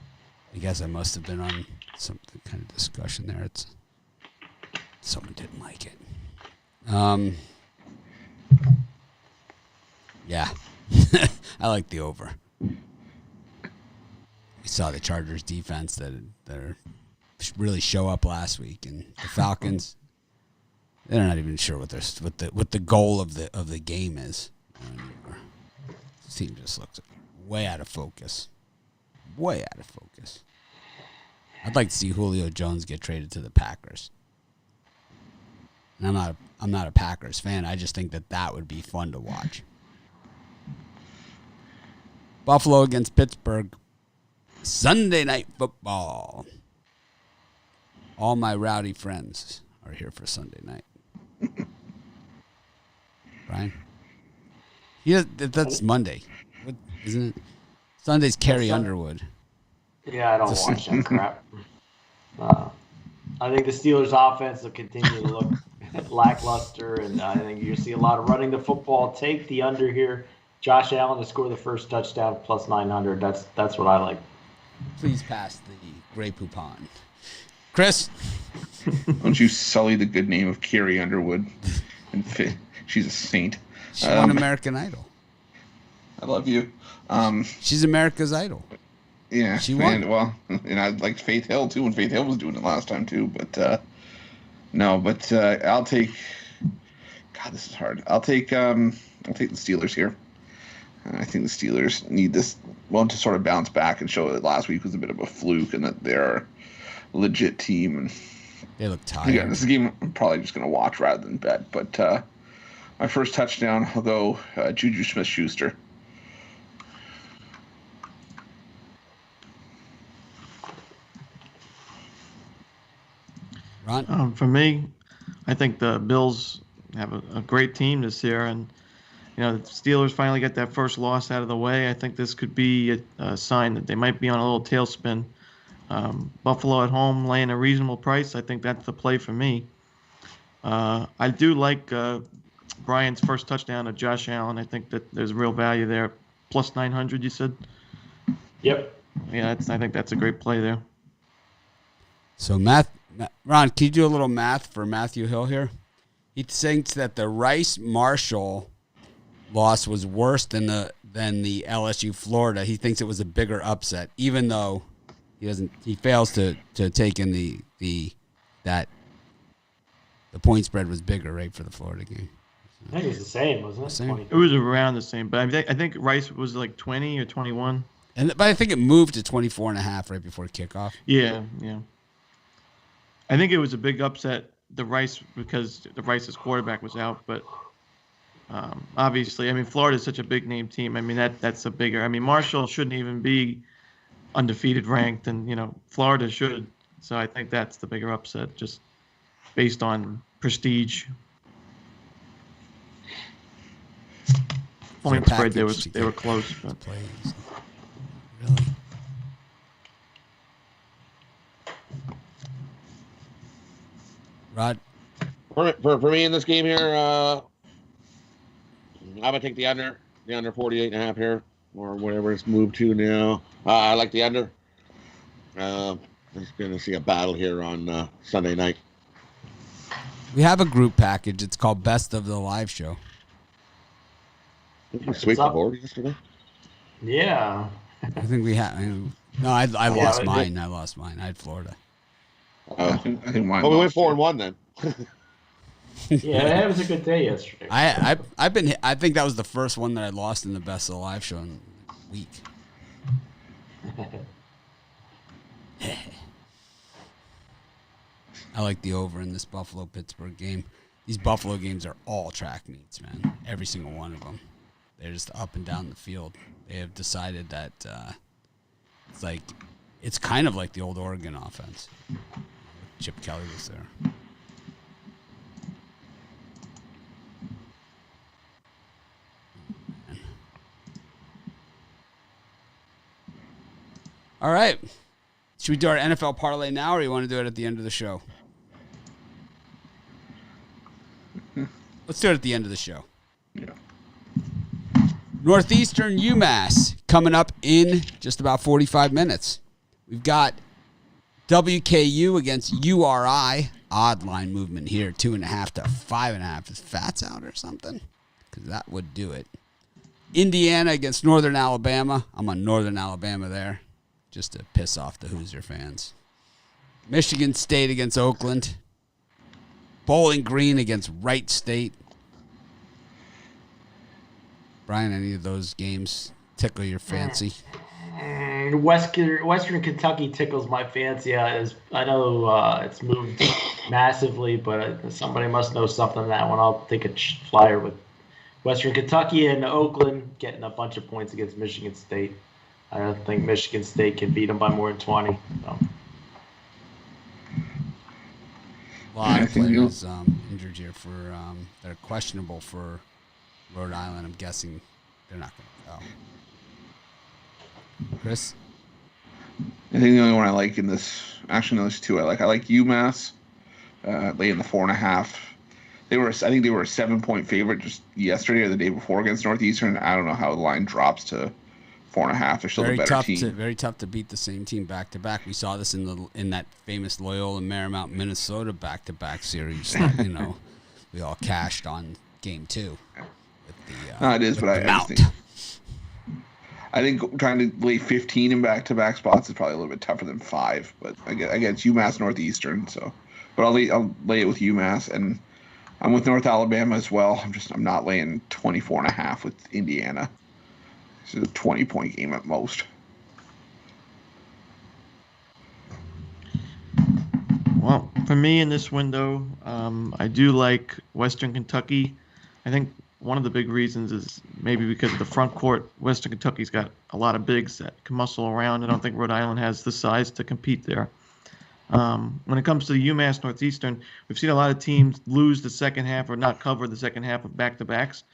I guess I must have been on some kind of discussion there. Someone didn't like it. Yeah. I like the over. We saw the Chargers defense that really show up last week, and the Falcons, they're not even sure what the goal of the game is anymore. This team just looks way out of focus. Way out of focus. I'd like to see Julio Jones get traded to the Packers. And I'm not a Packers fan. I just think that would be fun to watch. Buffalo against Pittsburgh. Sunday Night Football. All my rowdy friends are here for Sunday night. Brian? That's Monday. What, isn't it? Sunday's Carrie Underwood. Yeah, I don't watch that crap. I think the Steelers' offense will continue to look lackluster, and I think you'll see a lot of running the football. Take the under here. Josh Allen to score the first touchdown plus 900. That's what I like. Please pass the Grey Poupon. Chris? Don't you sully the good name of Carrie Underwood. She's a saint. She won American Idol. I love you. She's America's Idol. Yeah. She won. And I liked Faith Hill, too, when Faith Hill was doing it last time, too. But, I'll take... God, this is hard. I'll take the Steelers here. I think the Steelers need this one to sort of bounce back and show that last week was a bit of a fluke and that they're a legit team. And they look tired. Again, this is a game I'm probably just going to watch rather than bet. But my first touchdown, I'll go Juju Smith-Schuster. Ron? For me, I think the Bills have a great team this year, and the Steelers finally got that first loss out of the way. I think this could be a sign that they might be on a little tailspin. Buffalo at home laying a reasonable price. I think that's the play for me. I do like Brian's first touchdown of Josh Allen. I think that there's real value there. Plus 900, you said? Yep. Yeah, I think that's a great play there. So, Ron, can you do a little math for Matthew Hill here? He thinks that the Rice-Marshall loss was worse than the LSU Florida. He thinks it was a bigger upset, even though he fails to take in the point spread was bigger, right, for the Florida game. I think it was the same, wasn't it? Same. It was around the same, but I think Rice was like 20 or 21. But I think it moved to 24.5 right before kickoff. Yeah. I think it was a big upset, because the Rice's quarterback was out, but obviously, Florida's such a big name team. That's a bigger. Marshall shouldn't even be undefeated ranked, and Florida should. So I think that's the bigger upset, just based on prestige. Point spread, they were close. But. Really? Rod? For me in this game here, I'm going to take the under 48.5 here, or whatever it's moved to now. I like the under. I'm just going to see a battle here on Sunday night. We have a group package. It's called Best of the Live Show. Did you sweep the board yesterday? Yeah. I think we have. No, I lost mine. I lost mine. I had Florida. I think mine. Well, we went 4-1 then. Yeah, it was a good day yesterday. I think that was the first one that I lost in the Best of the Live Show in a week. I like the over in this Buffalo-Pittsburgh game. These Buffalo games are all track meets, man. Every single one of them. They're just up and down the field. They have decided that it's kind of like the old Oregon offense. Chip Kelly was there. All right. Should we do our NFL parlay now, or you want to do it at the end of the show? Let's do it at the end of the show. Yeah. Northeastern UMass coming up in just about 45 minutes. We've got WKU against URI odd line movement here, 2.5 to 5.5. Is Fats out or something? Because that would do it. Indiana against Northern Alabama. I'm on Northern Alabama there, just to piss off the Hoosier fans. Michigan State against Oakland. Bowling Green against Wright State. Brian, any of those games tickle your fancy? Western Kentucky tickles my fancy. I know it's moved massively, but somebody must know something on that one. I'll take a flyer with Western Kentucky and Oakland getting a bunch of points against Michigan State. I don't think Michigan State can beat them by more than 20. So. A lot of players injured here that are questionable for Rhode Island. I'm guessing they're not going to go. Chris? I think the only one I like in this, actually, no, there's two I like. I like UMass, laying the 4.5. I think they were a 7-point favorite just yesterday or the day before against Northeastern. I don't know how the line drops to 4.5. They're still a better team. Very tough to beat the same team back to back. We saw this in that famous Loyola Marymount Minnesota back to back series. That, we all cashed on game 2. With the, it is, but I think trying to lay 15 in back to back spots is probably a little bit tougher than 5. But against UMass Northeastern, but I'll lay it with UMass, and I'm with North Alabama as well. I'm not laying 24.5 with Indiana. This is a 20-point game at most. Well, for me in this window, I do like Western Kentucky. I think one of the big reasons is maybe because of the front court. Western Kentucky's got a lot of bigs that can muscle around. I don't think Rhode Island has the size to compete there. When it comes to the UMass Northeastern, we've seen a lot of teams lose the second half or not cover the second half of back-to-backs.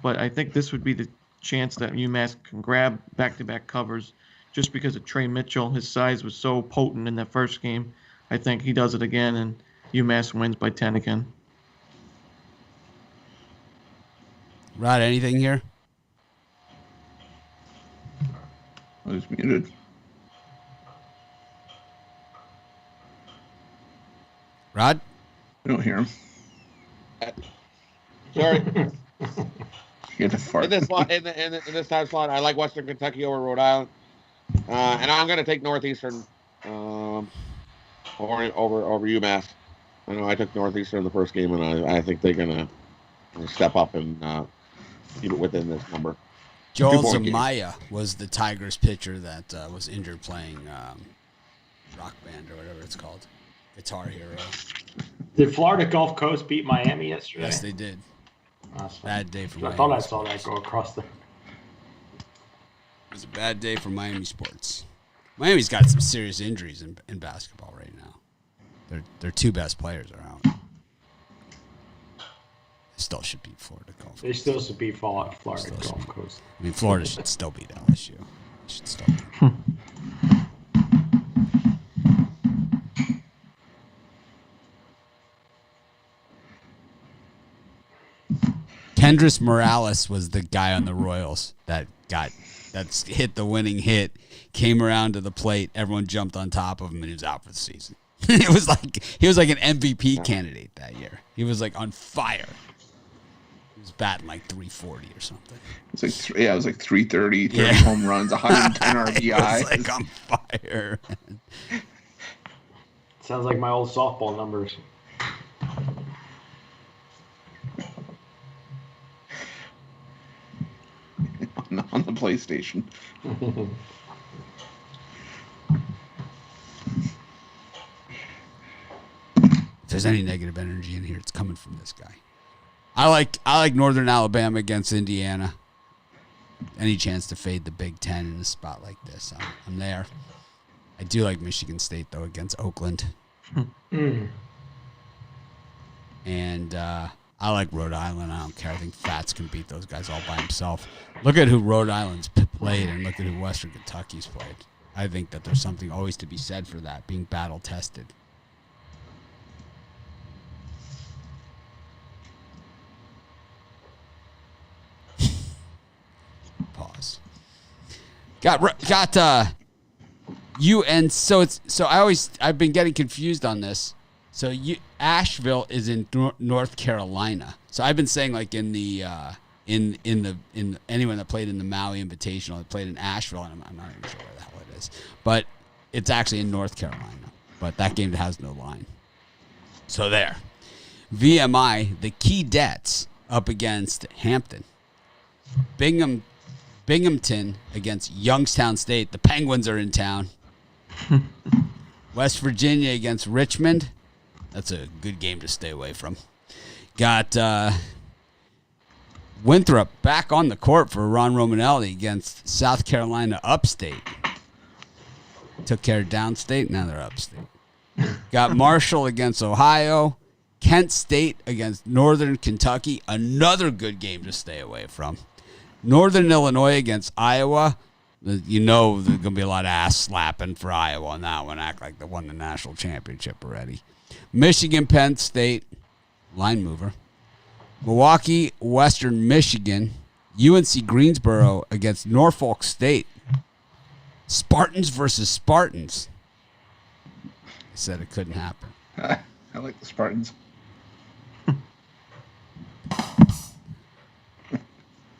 But I think this would be the chance that UMass can grab back-to-back covers just because of Trey Mitchell. His size was so potent in that first game. I think he does it again, and UMass wins by 10 again. Rod, anything here? I was muted. Rod? I don't hear him. Sorry. He had to fart. In this time slot, I like Western Kentucky over Rhode Island, and I'm going to take Northeastern over UMass. I know I took Northeastern in the first game, and I think they're going to step up and keep it within this number. Joel Zamaya was the Tigers pitcher that was injured playing Rock Band or whatever it's called. Guitar Hero. Did Florida Gulf Coast beat Miami yesterday? Yes, they did. Awesome. Bad day for Miami. I thought I saw that go across the... It was a bad day for Miami sports. Miami's got some serious injuries in basketball right now. Their two best players are out. They still should beat Florida Gulf Coast. They still should beat Florida Gulf Coast. I mean, Florida should still beat LSU. They should still beat. Kendrys Morales was the guy on the Royals that's hit the winning hit, came around to the plate, everyone jumped on top of him, and he was out for the season. He was like an MVP candidate that year. He was like on fire. He was batting like 340 or something. It was like 330, 30 home runs, 110 RBI. He was like on fire. Sounds like my old softball numbers. On the PlayStation. If there's any negative energy in here, it's coming from this guy. I like Northern Alabama against Indiana. Any chance to fade the Big Ten in a spot like this, I'm there. I do like Michigan State though against Oakland. And I like Rhode Island. I don't care. I think Fats can beat those guys all by himself. Look at who Rhode Island's played and look at who Western Kentucky's played. I think that there's something always to be said for that, being battle tested. Pause. Got you and so I've been getting confused on this. So Asheville is in North Carolina. So I've been saying like in anyone that played in the Maui Invitational that played in Asheville, and I'm not even sure where the hell it is, but it's actually in North Carolina. But that game has no line. So there. VMI, the Keydets up against Hampton. Binghamton against Youngstown State. The Penguins are in town. West Virginia against Richmond. That's a good game to stay away from. Got Winthrop back on the court for Ron Romanelli against South Carolina Upstate. Took care of Downstate, now they're Upstate. Got Marshall against Ohio. Kent State against Northern Kentucky. Another good game to stay away from. Northern Illinois against Iowa. You know there's going to be a lot of ass slapping for Iowa on that one. Act like they won the national championship already. Michigan, Penn State, line mover. Milwaukee, Western Michigan. UNC Greensboro against Norfolk State. Spartans versus Spartans. I said it couldn't happen. I like the Spartans.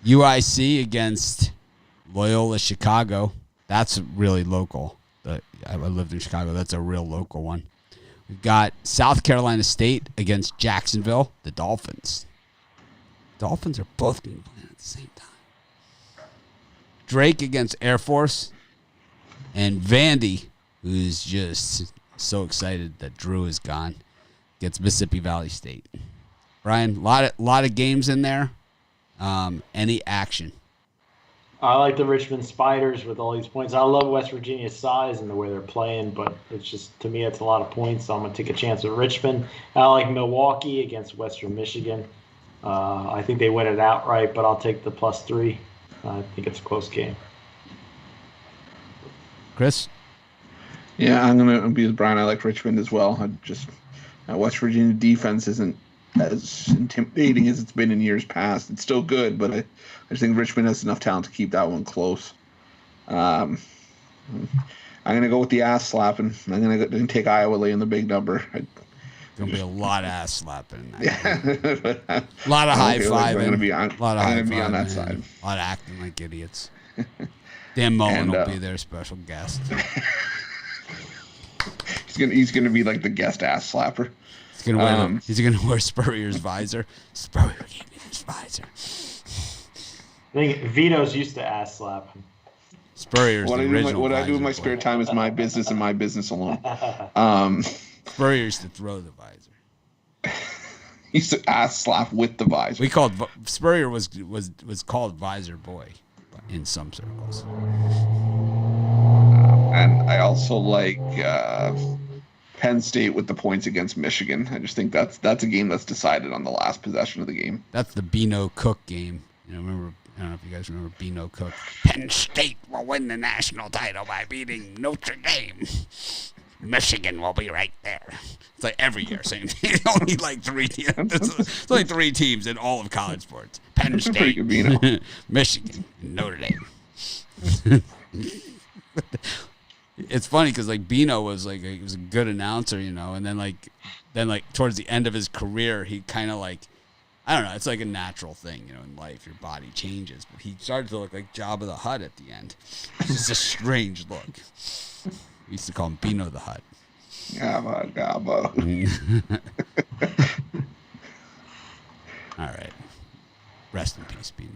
UIC against Loyola Chicago. That's really local. I lived in Chicago. That's a real local one. We've got South Carolina State against Jacksonville, the Dolphins. Dolphins are both going to play at the same time. Drake against Air Force. And Vandy, who's just so excited that Drew is gone, gets Mississippi Valley State. Brian, lot of games in there. Any action? I like the Richmond Spiders with all these points. I love West Virginia's size and the way they're playing, but it's just, to me, it's a lot of points, so I'm going to take a chance with Richmond. I like Milwaukee against Western Michigan. I think they win it outright, but I'll take the +3. I think it's a close game. Chris? Yeah, I'm going to be with Brian. I like Richmond as well. West Virginia defense isn't as intimidating as it's been in years past. It's still good, but I just think Richmond has enough talent to keep that one close. I'm going to go with the ass slapping. I'm going to take Iowa laying the big number. Going to be a lot of ass slapping in that Yeah. A lot of high fiving. I'm going to be on that side. A lot of acting like idiots. Dan Mullen will be their special guest. He's gonna be like the guest ass slapper. He's gonna wear Spurrier's visor. Spurrier gave me this visor. I think Vito's used to ass slap him. Spurrier's what the original. What I do in my spare time is my business and my business alone. Spurrier used to throw the visor. He used to ass slap with the visor. We called Spurrier was called Visor Boy in some circles. And I also like Penn State with the points against Michigan. I just think that's a game that's decided on the last possession of the game. That's the Beano Cook game. I don't know if you guys remember Beano Cook. Penn State will win the national title by beating Notre Dame. Michigan will be right there. It's like every year, same thing. Only like 3 teams. It's only 3 teams in all of college sports. Penn State, Michigan, and Notre Dame. It's funny because like Beano was he was a good announcer, and then towards the end of his career, he kind of I don't know, it's like a natural thing, in life, your body changes, but he started to look like Jabba the Hutt at the end. It's just a strange look. We used to call him Beano the Hutt. Gabba. All right. Rest in peace, Beano.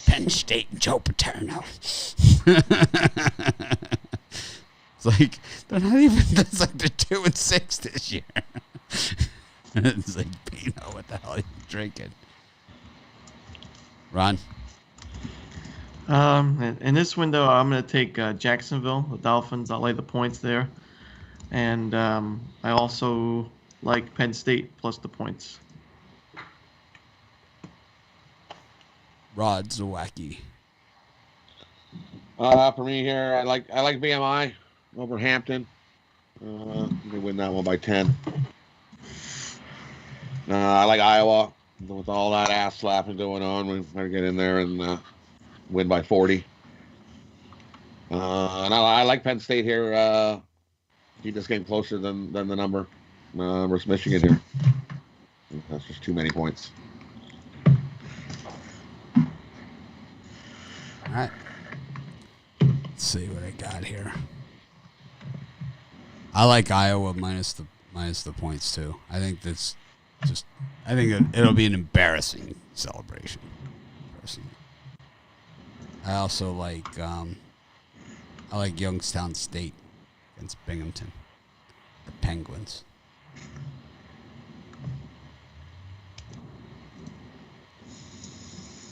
Penn State and Joe Paterno. It's like they're not even. It's like they're 2-6 this year. It's like Beano, what the hell are you drinking? Ron. In this window, I'm going to take Jacksonville, the Dolphins. I'll lay the points there, and I also like Penn State plus the points. Rod Zawacki. For me here, I like BMI over Hampton. They win that one by 10. I like Iowa with all that ass slapping going on. We better get in there and win by 40. And I like Penn State here. Keep this game closer than the number. versus Michigan here. That's just too many points. All right. Let's see what I got here. I like Iowa minus the points too. I think it'll be an embarrassing celebration. Personally, I also like Youngstown State against Binghamton, the Penguins.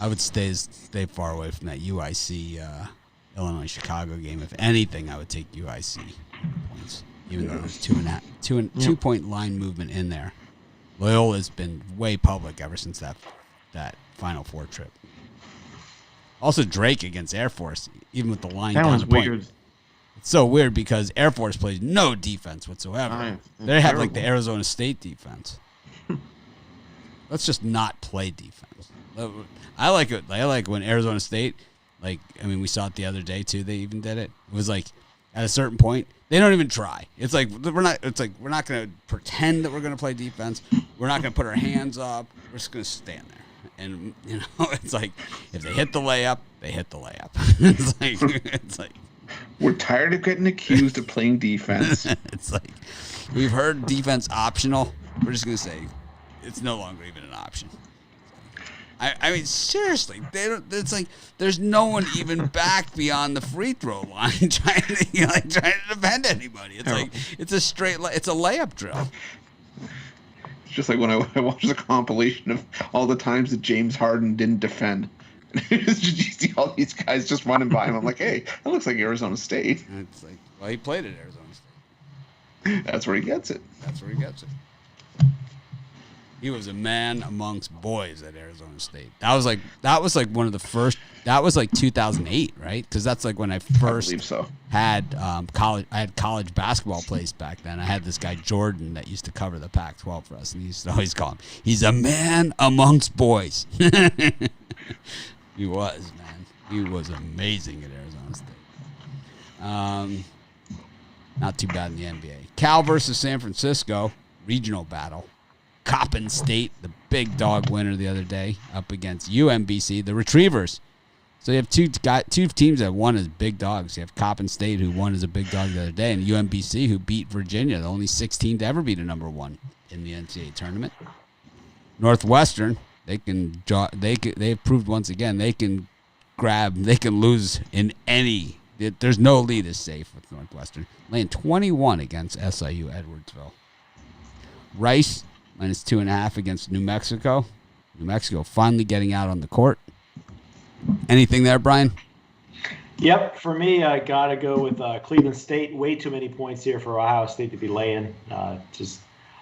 I would stay far away from that UIC Illinois Chicago game. If anything, I would take UIC points, even though there's 2 point line movement in there. Loyola's been way public ever since that Final Four trip. Also, Drake against Air Force, even with the line That down was the point. weird. It's so weird because Air Force plays no defense whatsoever. They have like the terrible. Arizona State defense. Let's just not play defense. I like it. I like when Arizona State, we saw it the other day too. They even did it. It was like at a certain point, they don't even try. It's like we're not going to pretend that we're going to play defense. We're not going to put our hands up. We're just going to stand there. And it's like if they hit the layup, they hit the layup. it's like we're tired of getting accused of playing defense. It's like we've heard defense optional. We're just going to say it's no longer even an option. I mean, seriously, they don't. It's like there's no one even back beyond the free throw line trying to defend anybody. It's like it's a layup drill. It's just like when I watched the compilation of all the times that James Harden didn't defend. It's just, you see all these guys just running by him. I'm like, hey, that looks like Arizona State. And it's like, well, he played at Arizona State. That's where he gets it. He was a man amongst boys at Arizona State. That was like one of the first. That was like 2008, right? Because that's like when I first believe so. had college. I had college basketball plays back then. I had this guy Jordan that used to cover the Pac-12 for us, and he used to always call him. He's a man amongst boys. He was, man. He was amazing at Arizona State. Not too bad in the NBA. Cal versus San Francisco regional battle. Coppin State, the big dog winner the other day, up against UMBC, the Retrievers. So you have two teams that won as big dogs. You have Coppin State, who won as a big dog the other day, and UMBC, who beat Virginia, the only 16 to ever beat a number one in the NCAA tournament. Northwestern, they've proved once again they can lose in any. There's no lead is safe with Northwestern. Laying 21 against SIU Edwardsville. Rice minus 2.5 against New Mexico. New Mexico finally getting out on the court. Anything there, Brian? Yep, for me, I got to go with Cleveland State. Way too many points here for Ohio State to be laying. I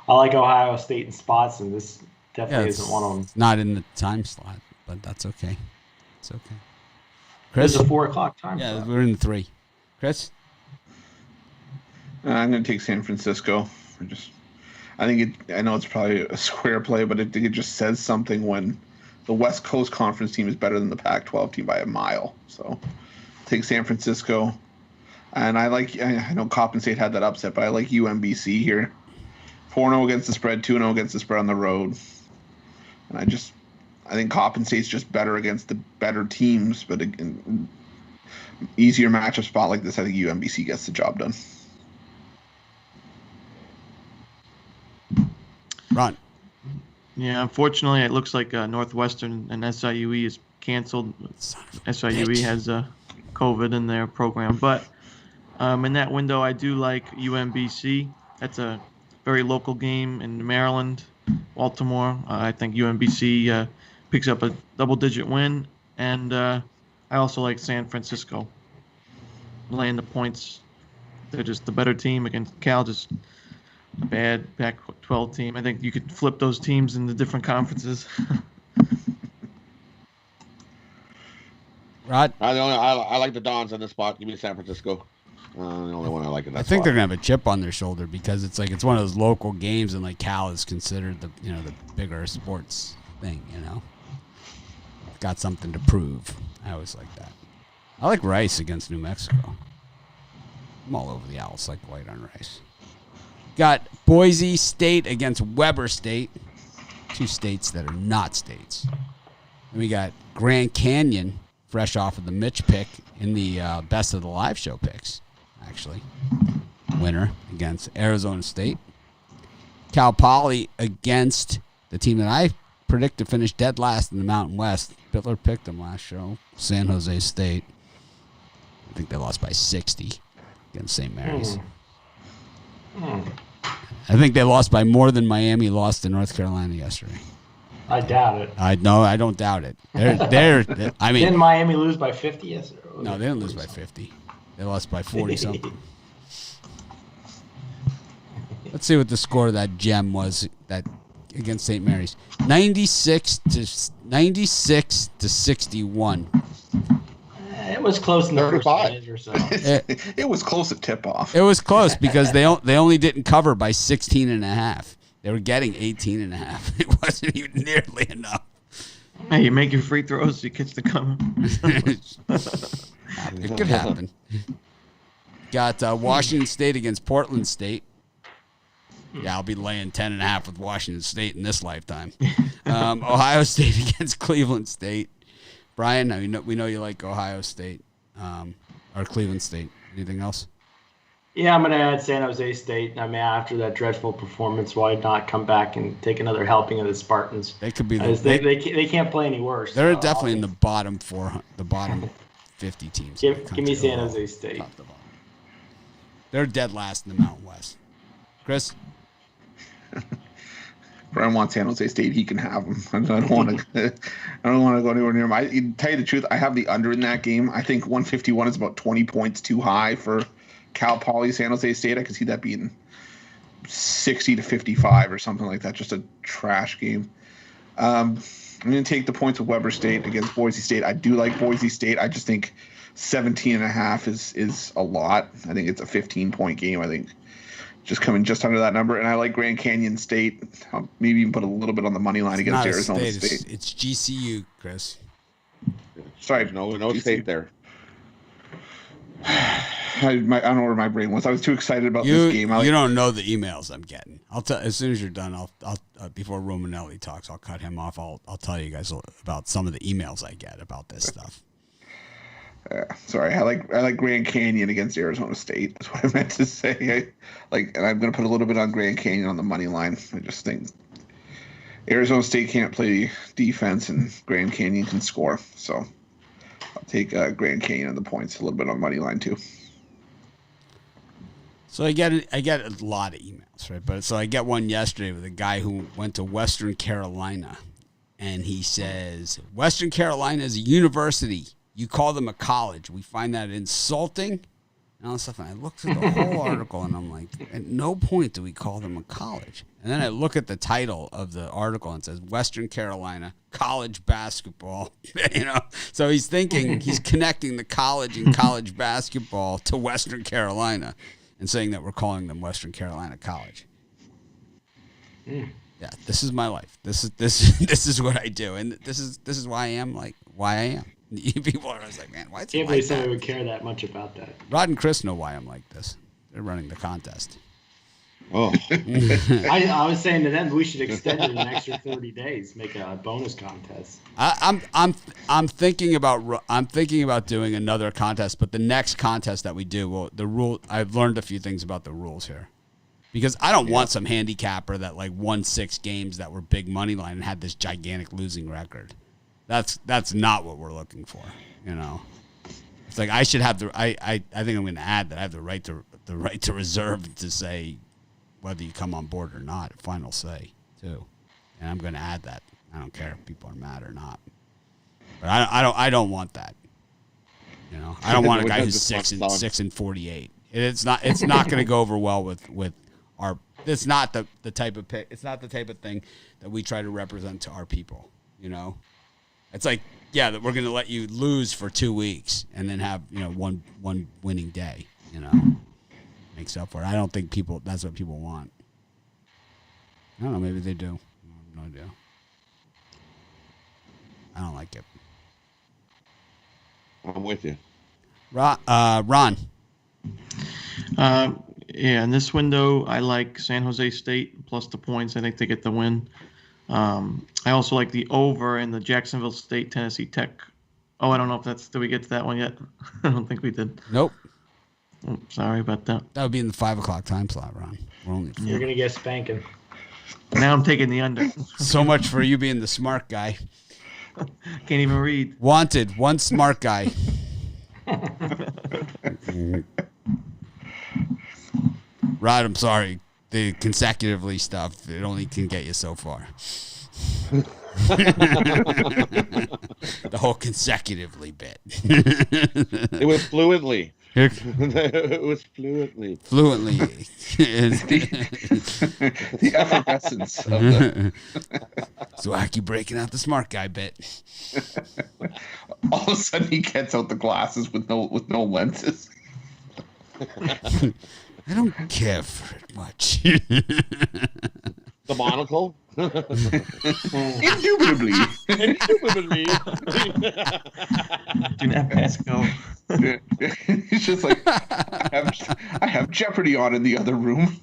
like Ohio State in spots, and this definitely isn't one of them. It's not in the time slot, but that's okay. It's okay. Chris? Chris? It's a 4 o'clock time Yeah, slot. we're in 3. Chris? I'm going to take San Francisco. I know it's probably a square play, but I think it just says something when the West Coast Conference team is better than the Pac-12 team by a mile. So take San Francisco. And I know Coppin State had that upset, but I like UMBC here. 4-0 against the spread, 2-0 against the spread on the road. And I think Coppin State's just better against the better teams, but again, easier matchup spot like this, I think UMBC gets the job done. Ron? Yeah, unfortunately, it looks like Northwestern and SIUE is canceled. SIUE has COVID in their program. But in that window, I do like UMBC. That's a very local game in Maryland, Baltimore. I think UMBC picks up a double-digit win. And I also like San Francisco laying the points. They're just the better team against Cal, just a bad Pac-12 team. I think you could flip those teams into different conferences. Rod? I like the Dons in this spot. Give me San Francisco. The only one I like in that I think spot. they're gonna have a chip on their shoulder because it's one of those local games, and like Cal is considered the bigger sports thing. Got something to prove. I always like that. I like Rice against New Mexico. I'm all over the Owls like white on Rice. Got Boise State against Weber State. Two states that are not states. And we got Grand Canyon, fresh off of the Mitch pick in the best of the live show picks, actually. Winner against Arizona State. Cal Poly against the team that I predict to finish dead last in the Mountain West. Bitler picked them last show. San Jose State. I think they lost by 60 against St. Mary's. I think they lost by more than Miami lost to North Carolina yesterday. I doubt it. I don't doubt it. I mean, Didn't Miami lose by 50 yesterday? No, they didn't lose by 50. They lost by 40 something. Let's see what the score of that gem was that against St. Mary's. 96 to 61. It was close in the first 35. minute or so. It was close at tip-off. It was close because they only didn't cover by 16 and a half. They were getting 18 and a half. It wasn't even nearly enough. Hey, you make your free throws, you catch the cover. It could happen. Got Washington State against Portland State. Yeah, I'll be laying 10 and a half with Washington State in this lifetime. Ohio State against Cleveland State. Brian, we know you like Ohio State or Cleveland State. Anything else? Yeah, I'm going to add San Jose State. I mean, after that dreadful performance, why not come back and take another helping of the Spartans? They could be. They can't play any worse. They're definitely in the bottom 400, the bottom 50 teams. Give me San Jose State. They're dead last in the Mountain West. Chris? Brian wants San Jose State. He can have them. I don't want to. I don't want to go anywhere near him. To tell you the truth, I have the under in that game. I think 151 is about 20 points too high for Cal Poly San Jose State. I could see that being 60 to 55 or something like that. Just a trash game. I'm going to take the points with Weber State against Boise State. I do like Boise State. I just think 17 and a half is a lot. I think it's a 15-point game. I think just coming just under that number. And I like Grand Canyon State. I'll maybe even put a little bit on the money line against Arizona State. It's GCU, Chris. Sorry. No state there. I don't know where my brain was. I was too excited about this game. You don't know the emails I'm getting. I'll tell as soon as you're done. I'll before Romanelli talks, I'll cut him off. I'll tell you guys about some of the emails I get about this stuff. Sorry, I like Grand Canyon against Arizona State. That's what I meant to say. And I'm going to put a little bit on Grand Canyon on the money line. I just think Arizona State can't play defense and Grand Canyon can score. So I'll take Grand Canyon on the points, a little bit on money line too. So I get a lot of emails, right? But so I get one yesterday with a guy who went to Western Carolina, and he says Western Carolina is a university. You call them a college. We find that insulting and all this stuff. And I looked through the whole article, and I'm like, at no point do we call them a college. And then I look at the title of the article, and it says Western Carolina college basketball. So he's connecting the college and college basketball to Western Carolina, and saying that we're calling them Western Carolina College. Yeah, this is my life. This is what I do, and this is why I am why I am. People are always like, man, why? Can't believe somebody would care that much about that. Rod and Chris know why I'm like this. They're running the contest. Oh, I was saying to them we should extend it an extra 30 days, make a bonus contest. I'm thinking about doing another contest, but the next contest that we do, I've learned a few things about the rules here, because I don't want some handicapper that won 6 games that were big money line and had this gigantic losing record. That's not what we're looking for. It's like I should have I think I'm going to add that I have the right to reserve to say whether you come on board or not, final say too, and I'm going to add that. I don't care if people are mad or not, but I don't want that. I don't want a guy who's 6 and 48. It's not going to go over well with our. It's not the type of pick. It's not the type of thing that we try to represent to our people. It's like, yeah, that we're going to let you lose for 2 weeks and then have one winning day. Makes up for it. I don't think that's what people want. I don't know. Maybe they do. I have no idea. I don't like it. I'm with you. Ron. Yeah, in this window, I like San Jose State plus the points. I think they get the win. I also like the over in the Jacksonville State Tennessee Tech. Oh, I don't know if that's. Did we get to that one yet? I don't think we did. Nope. Oh, sorry about that. That would be in the 5 o'clock time slot, Ron. We're only You're going to get spanking. Now I'm taking the under. so much for you being the smart guy. Can't even read. Wanted one smart guy. Rod, I'm sorry. The consecutively stuff, it only can get you so far. The whole consecutively bit. It was fluently. It was fluently. Fluently. The effervescence of the. So I keep breaking out the smart guy bit. All of a sudden, he gets out the glasses with no lenses. I don't care for it much. The monocle. Indubitably. Indubitably. Do not pass go. He's just like, I have Jeopardy on in the other room.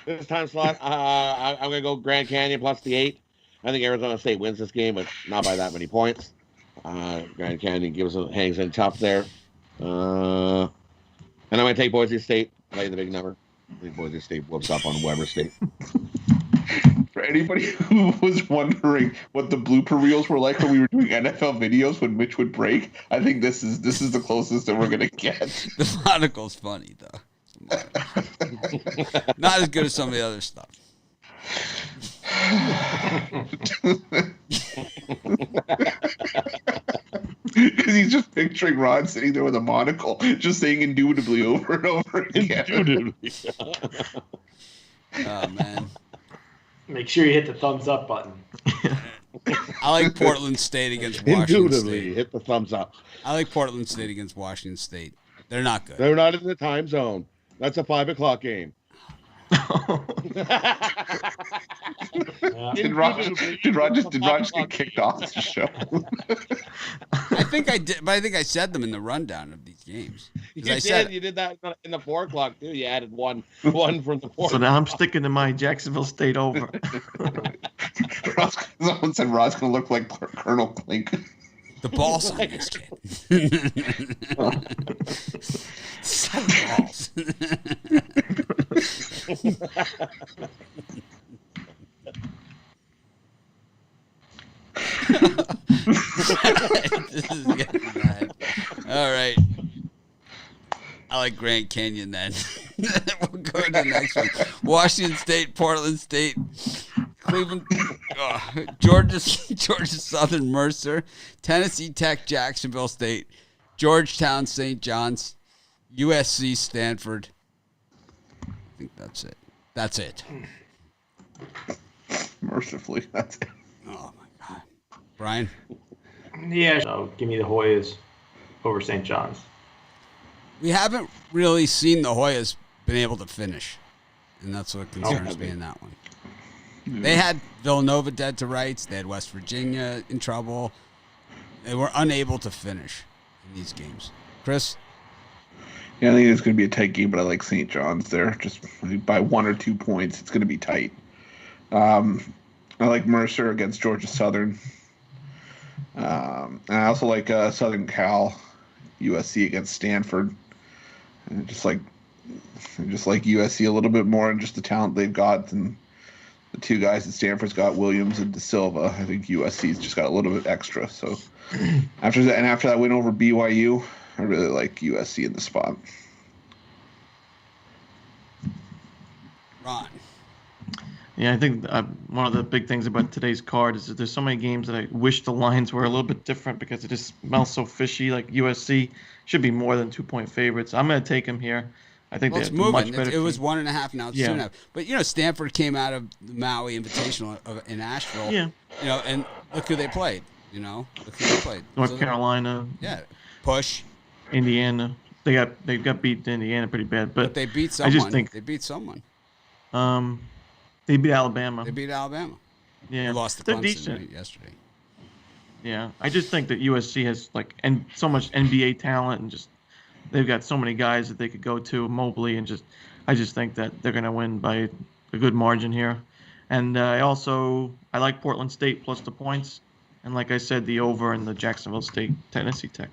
This time slot, I'm going to go Grand Canyon plus the 8. I think Arizona State wins this game, but not by that many points. Grand Canyon hangs in tough there. And I'm going to take Boise State, lay the big number. I think Boise State whoops up on Weber State. For anybody who was wondering what the blooper reels were like when we were doing NFL videos when Mitch would break, I think this is the closest that we're gonna get. The monocle's funny though. Not as good as some of the other stuff. Because he's just picturing Ron sitting there with a monocle, just saying indubitably over and over again. Indubitably. Oh man. Make sure you hit the thumbs up button. I like Portland State against Washington Indubitably. State. Hit the thumbs up. I like Portland State against Washington State. They're not good. They're not in the time zone. That's a 5 o'clock game. Did Ron just get kicked off the show? I think I did, but I think I said them in the rundown of these games. You did that in the 4 o'clock too. You added one from the 4. So now I'm sticking to my Jacksonville State over. Someone said Rod's gonna look like Colonel Clink. The ball's on this kid. 7 balls. This is getting bad. All right. I like Grand Canyon then. We'll go to the next one. Washington State, Portland State, Cleveland, Georgia Southern Mercer, Tennessee Tech, Jacksonville State, Georgetown, St. John's, USC, Stanford. I think that's it. That's it. Mercifully, that's it. Oh, my God. Brian? Yeah. So give me the Hoyas over St. John's. We haven't really seen the Hoyas been able to finish, and that's what concerns me in that one. They had Villanova dead to rights. They had West Virginia in trouble. They were unable to finish in these games. Chris? Yeah, I think it's going to be a tight game, but I like St. John's there. Just by 1 or 2 points, it's going to be tight. I like Mercer against Georgia Southern. And I also like Southern Cal, USC against Stanford. And just like USC a little bit more and just the talent they've got. And the 2 guys that Stanford's got, Williams and De Silva. I think USC's just got a little bit extra. So after that win over BYU, I really like USC in the spot. Ron? Yeah, I think one of the big things about today's card is that there's so many games that I wish the lines were a little bit different because it just smells so fishy. Like USC should be more than 2-point favorites. I'm going to take them here. I think it's they're moving. much better. It was 1.5 now. It's 2.5. But Stanford came out of the Maui Invitational in Asheville. Yeah. And look who they played. Look who they played. North Carolina. Yeah. Push. Indiana. They got beat Indiana pretty bad, but they beat someone. I just think they beat someone. They beat Alabama. They beat Alabama. Yeah. They lost to Clemson yesterday. Yeah, I just think that USC has so much NBA talent and just they've got so many guys that they could go to Mobley, and I just think that they're going to win by a good margin here. And I like Portland State plus the points, and like I said, the over in the Jacksonville State Tennessee Tech.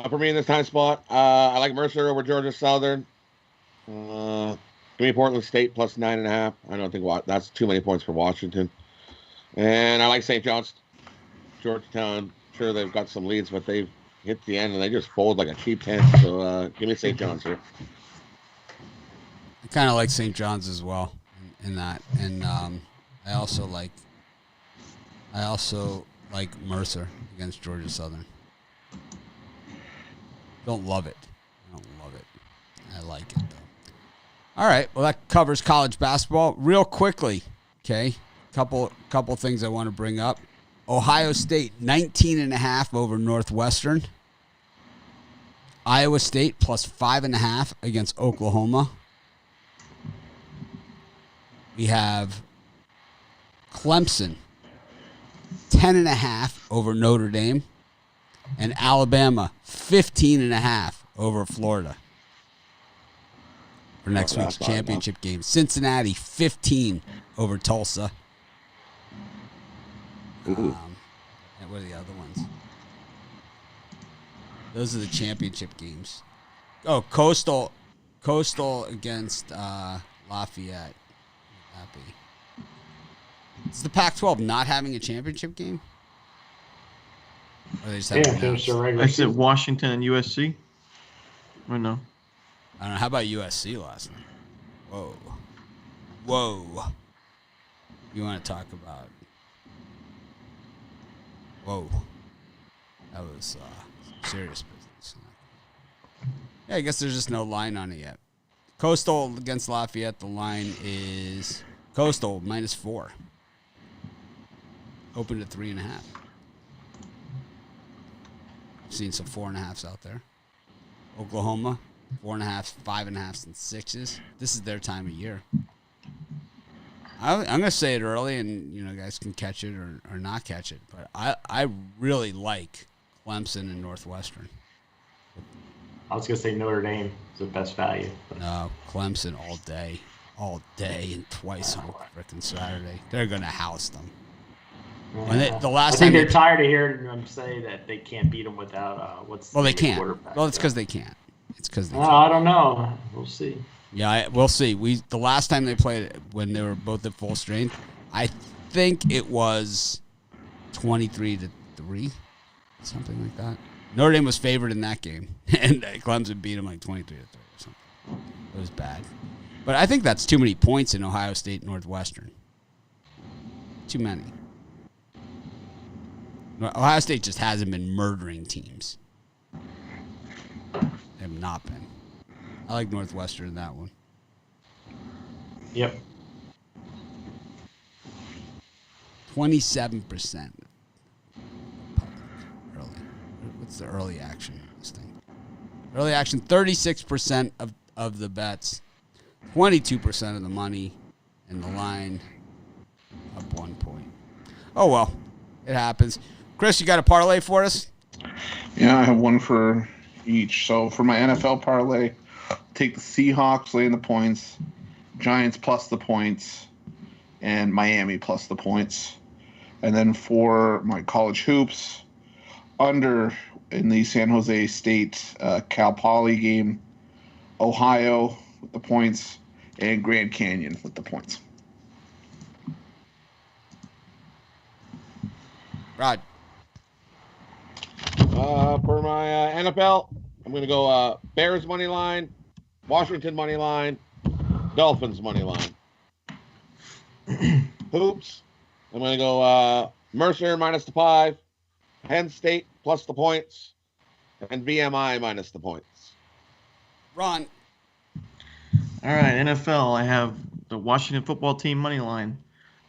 For me in this time spot, I like Mercer over Georgia Southern. Give me Portland State plus 9.5. I don't think that's too many points for Washington. And I like St. John's. Georgetown, sure they've got some leads, but they've hit the end and they just fold like a cheap tent. So give me St. John's here. I kind of like St. John's as well in that, and I also like Mercer against Georgia Southern. Don't love it. I don't love it. I like it though. All right, well that covers college basketball. Real quickly, okay. Couple things I want to bring up. Ohio State 19.5 over Northwestern. Iowa State plus 5.5 against Oklahoma. We have Clemson 10.5 over Notre Dame, and Alabama 15.5 over Florida for next week's championship game. Cincinnati 15 over Tulsa. And what are the other ones? Those are the championship games. Oh, Coastal against Lafayette. Would that be? Is the Pac-12 not having a championship game? Or they just have I said Washington and USC. Or no? I don't know. How about USC last night? Whoa. You want to talk about? Whoa. That was some serious business. Yeah, I guess there's just no line on it yet. Coastal against Lafayette, the line is Coastal -4. Open to 3.5. I've seen some 4.5s out there. Oklahoma, 4.5s, 5.5s, and 6s. This is their time of year. I'm going to say it early, and you guys can catch it or not catch it. But I really like Clemson and Northwestern. I was going to say Notre Dame is the best value. No, Clemson all day, and twice on frickin' Saturday. They're going to house them. I think they're tired of hearing them say that they can't beat them without they can't. Well, it's because they can't. I don't know. We'll see. Yeah, we'll see. The last time they played when they were both at full strength, I think it was 23-3, something like that. Notre Dame was favored in that game, and Clemson beat them like 23-3 or something. It was bad, but I think that's too many points in Ohio State Northwestern. Too many. Ohio State just hasn't been murdering teams. They have not been. I like Northwestern in that one. Yep. 27% early. What's the early action on this thing? Early action, 36% of the bets, 22% of the money, and the line up 1 point. Oh, well. It happens. Chris, you got a parlay for us? Yeah, I have one for each. So for my NFL parlay, take the Seahawks laying the points, Giants plus the points, and Miami plus the points. And then for my college hoops, under in the San Jose State Cal Poly game, Ohio with the points, and Grand Canyon with the points. Rod. For my NFL, I'm going to go Bears money line, Washington money line, Dolphins money line. Hoops, I'm going to go Mercer minus the 5, Penn State plus the points, and VMI minus the points. Ron. All right, NFL, I have the Washington football team money line,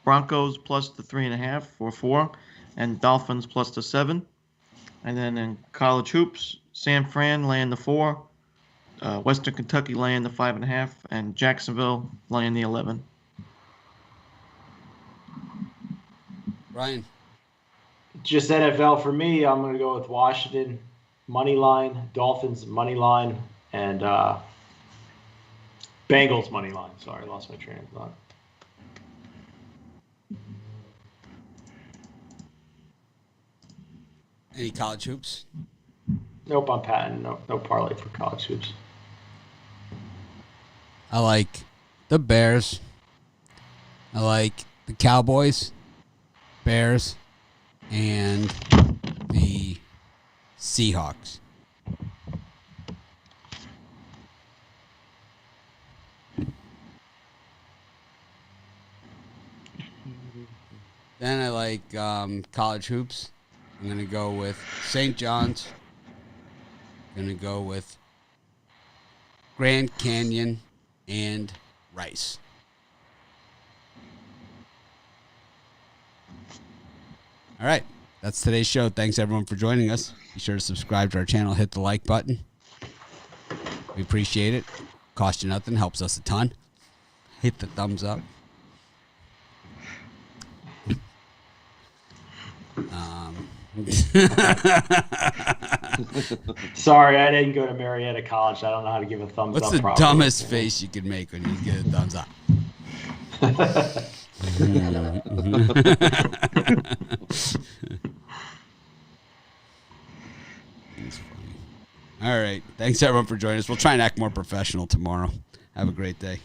Broncos plus the 3.5 or 4, and Dolphins plus the 7. And then in college hoops, San Fran laying the 4, Western Kentucky laying the 5.5, and Jacksonville laying the 11. Ryan. Just NFL for me. I'm going to go with Washington money line, Dolphins money line, and Bengals money line. Sorry, I lost my train of thought. Any college hoops? Nope, I'm patting. No parlay for college hoops. I like the Bears. I like the Cowboys, Bears, and the Seahawks. Then I like college hoops. I'm going to go with St. John's. I'm going to go with Grand Canyon and Rice. All right. That's today's show. Thanks, everyone, for joining us. Be sure to subscribe to our channel. Hit the like button. We appreciate it. Cost you nothing. Helps us a ton. Hit the thumbs up. Sorry, I didn't go to Marietta College. I don't know how to give a thumbs What's up. the properly. dumbest face you could make when you get a thumbs up? It's funny. All right. Thanks, everyone, for joining us. We'll try and act more professional tomorrow. Have a great day.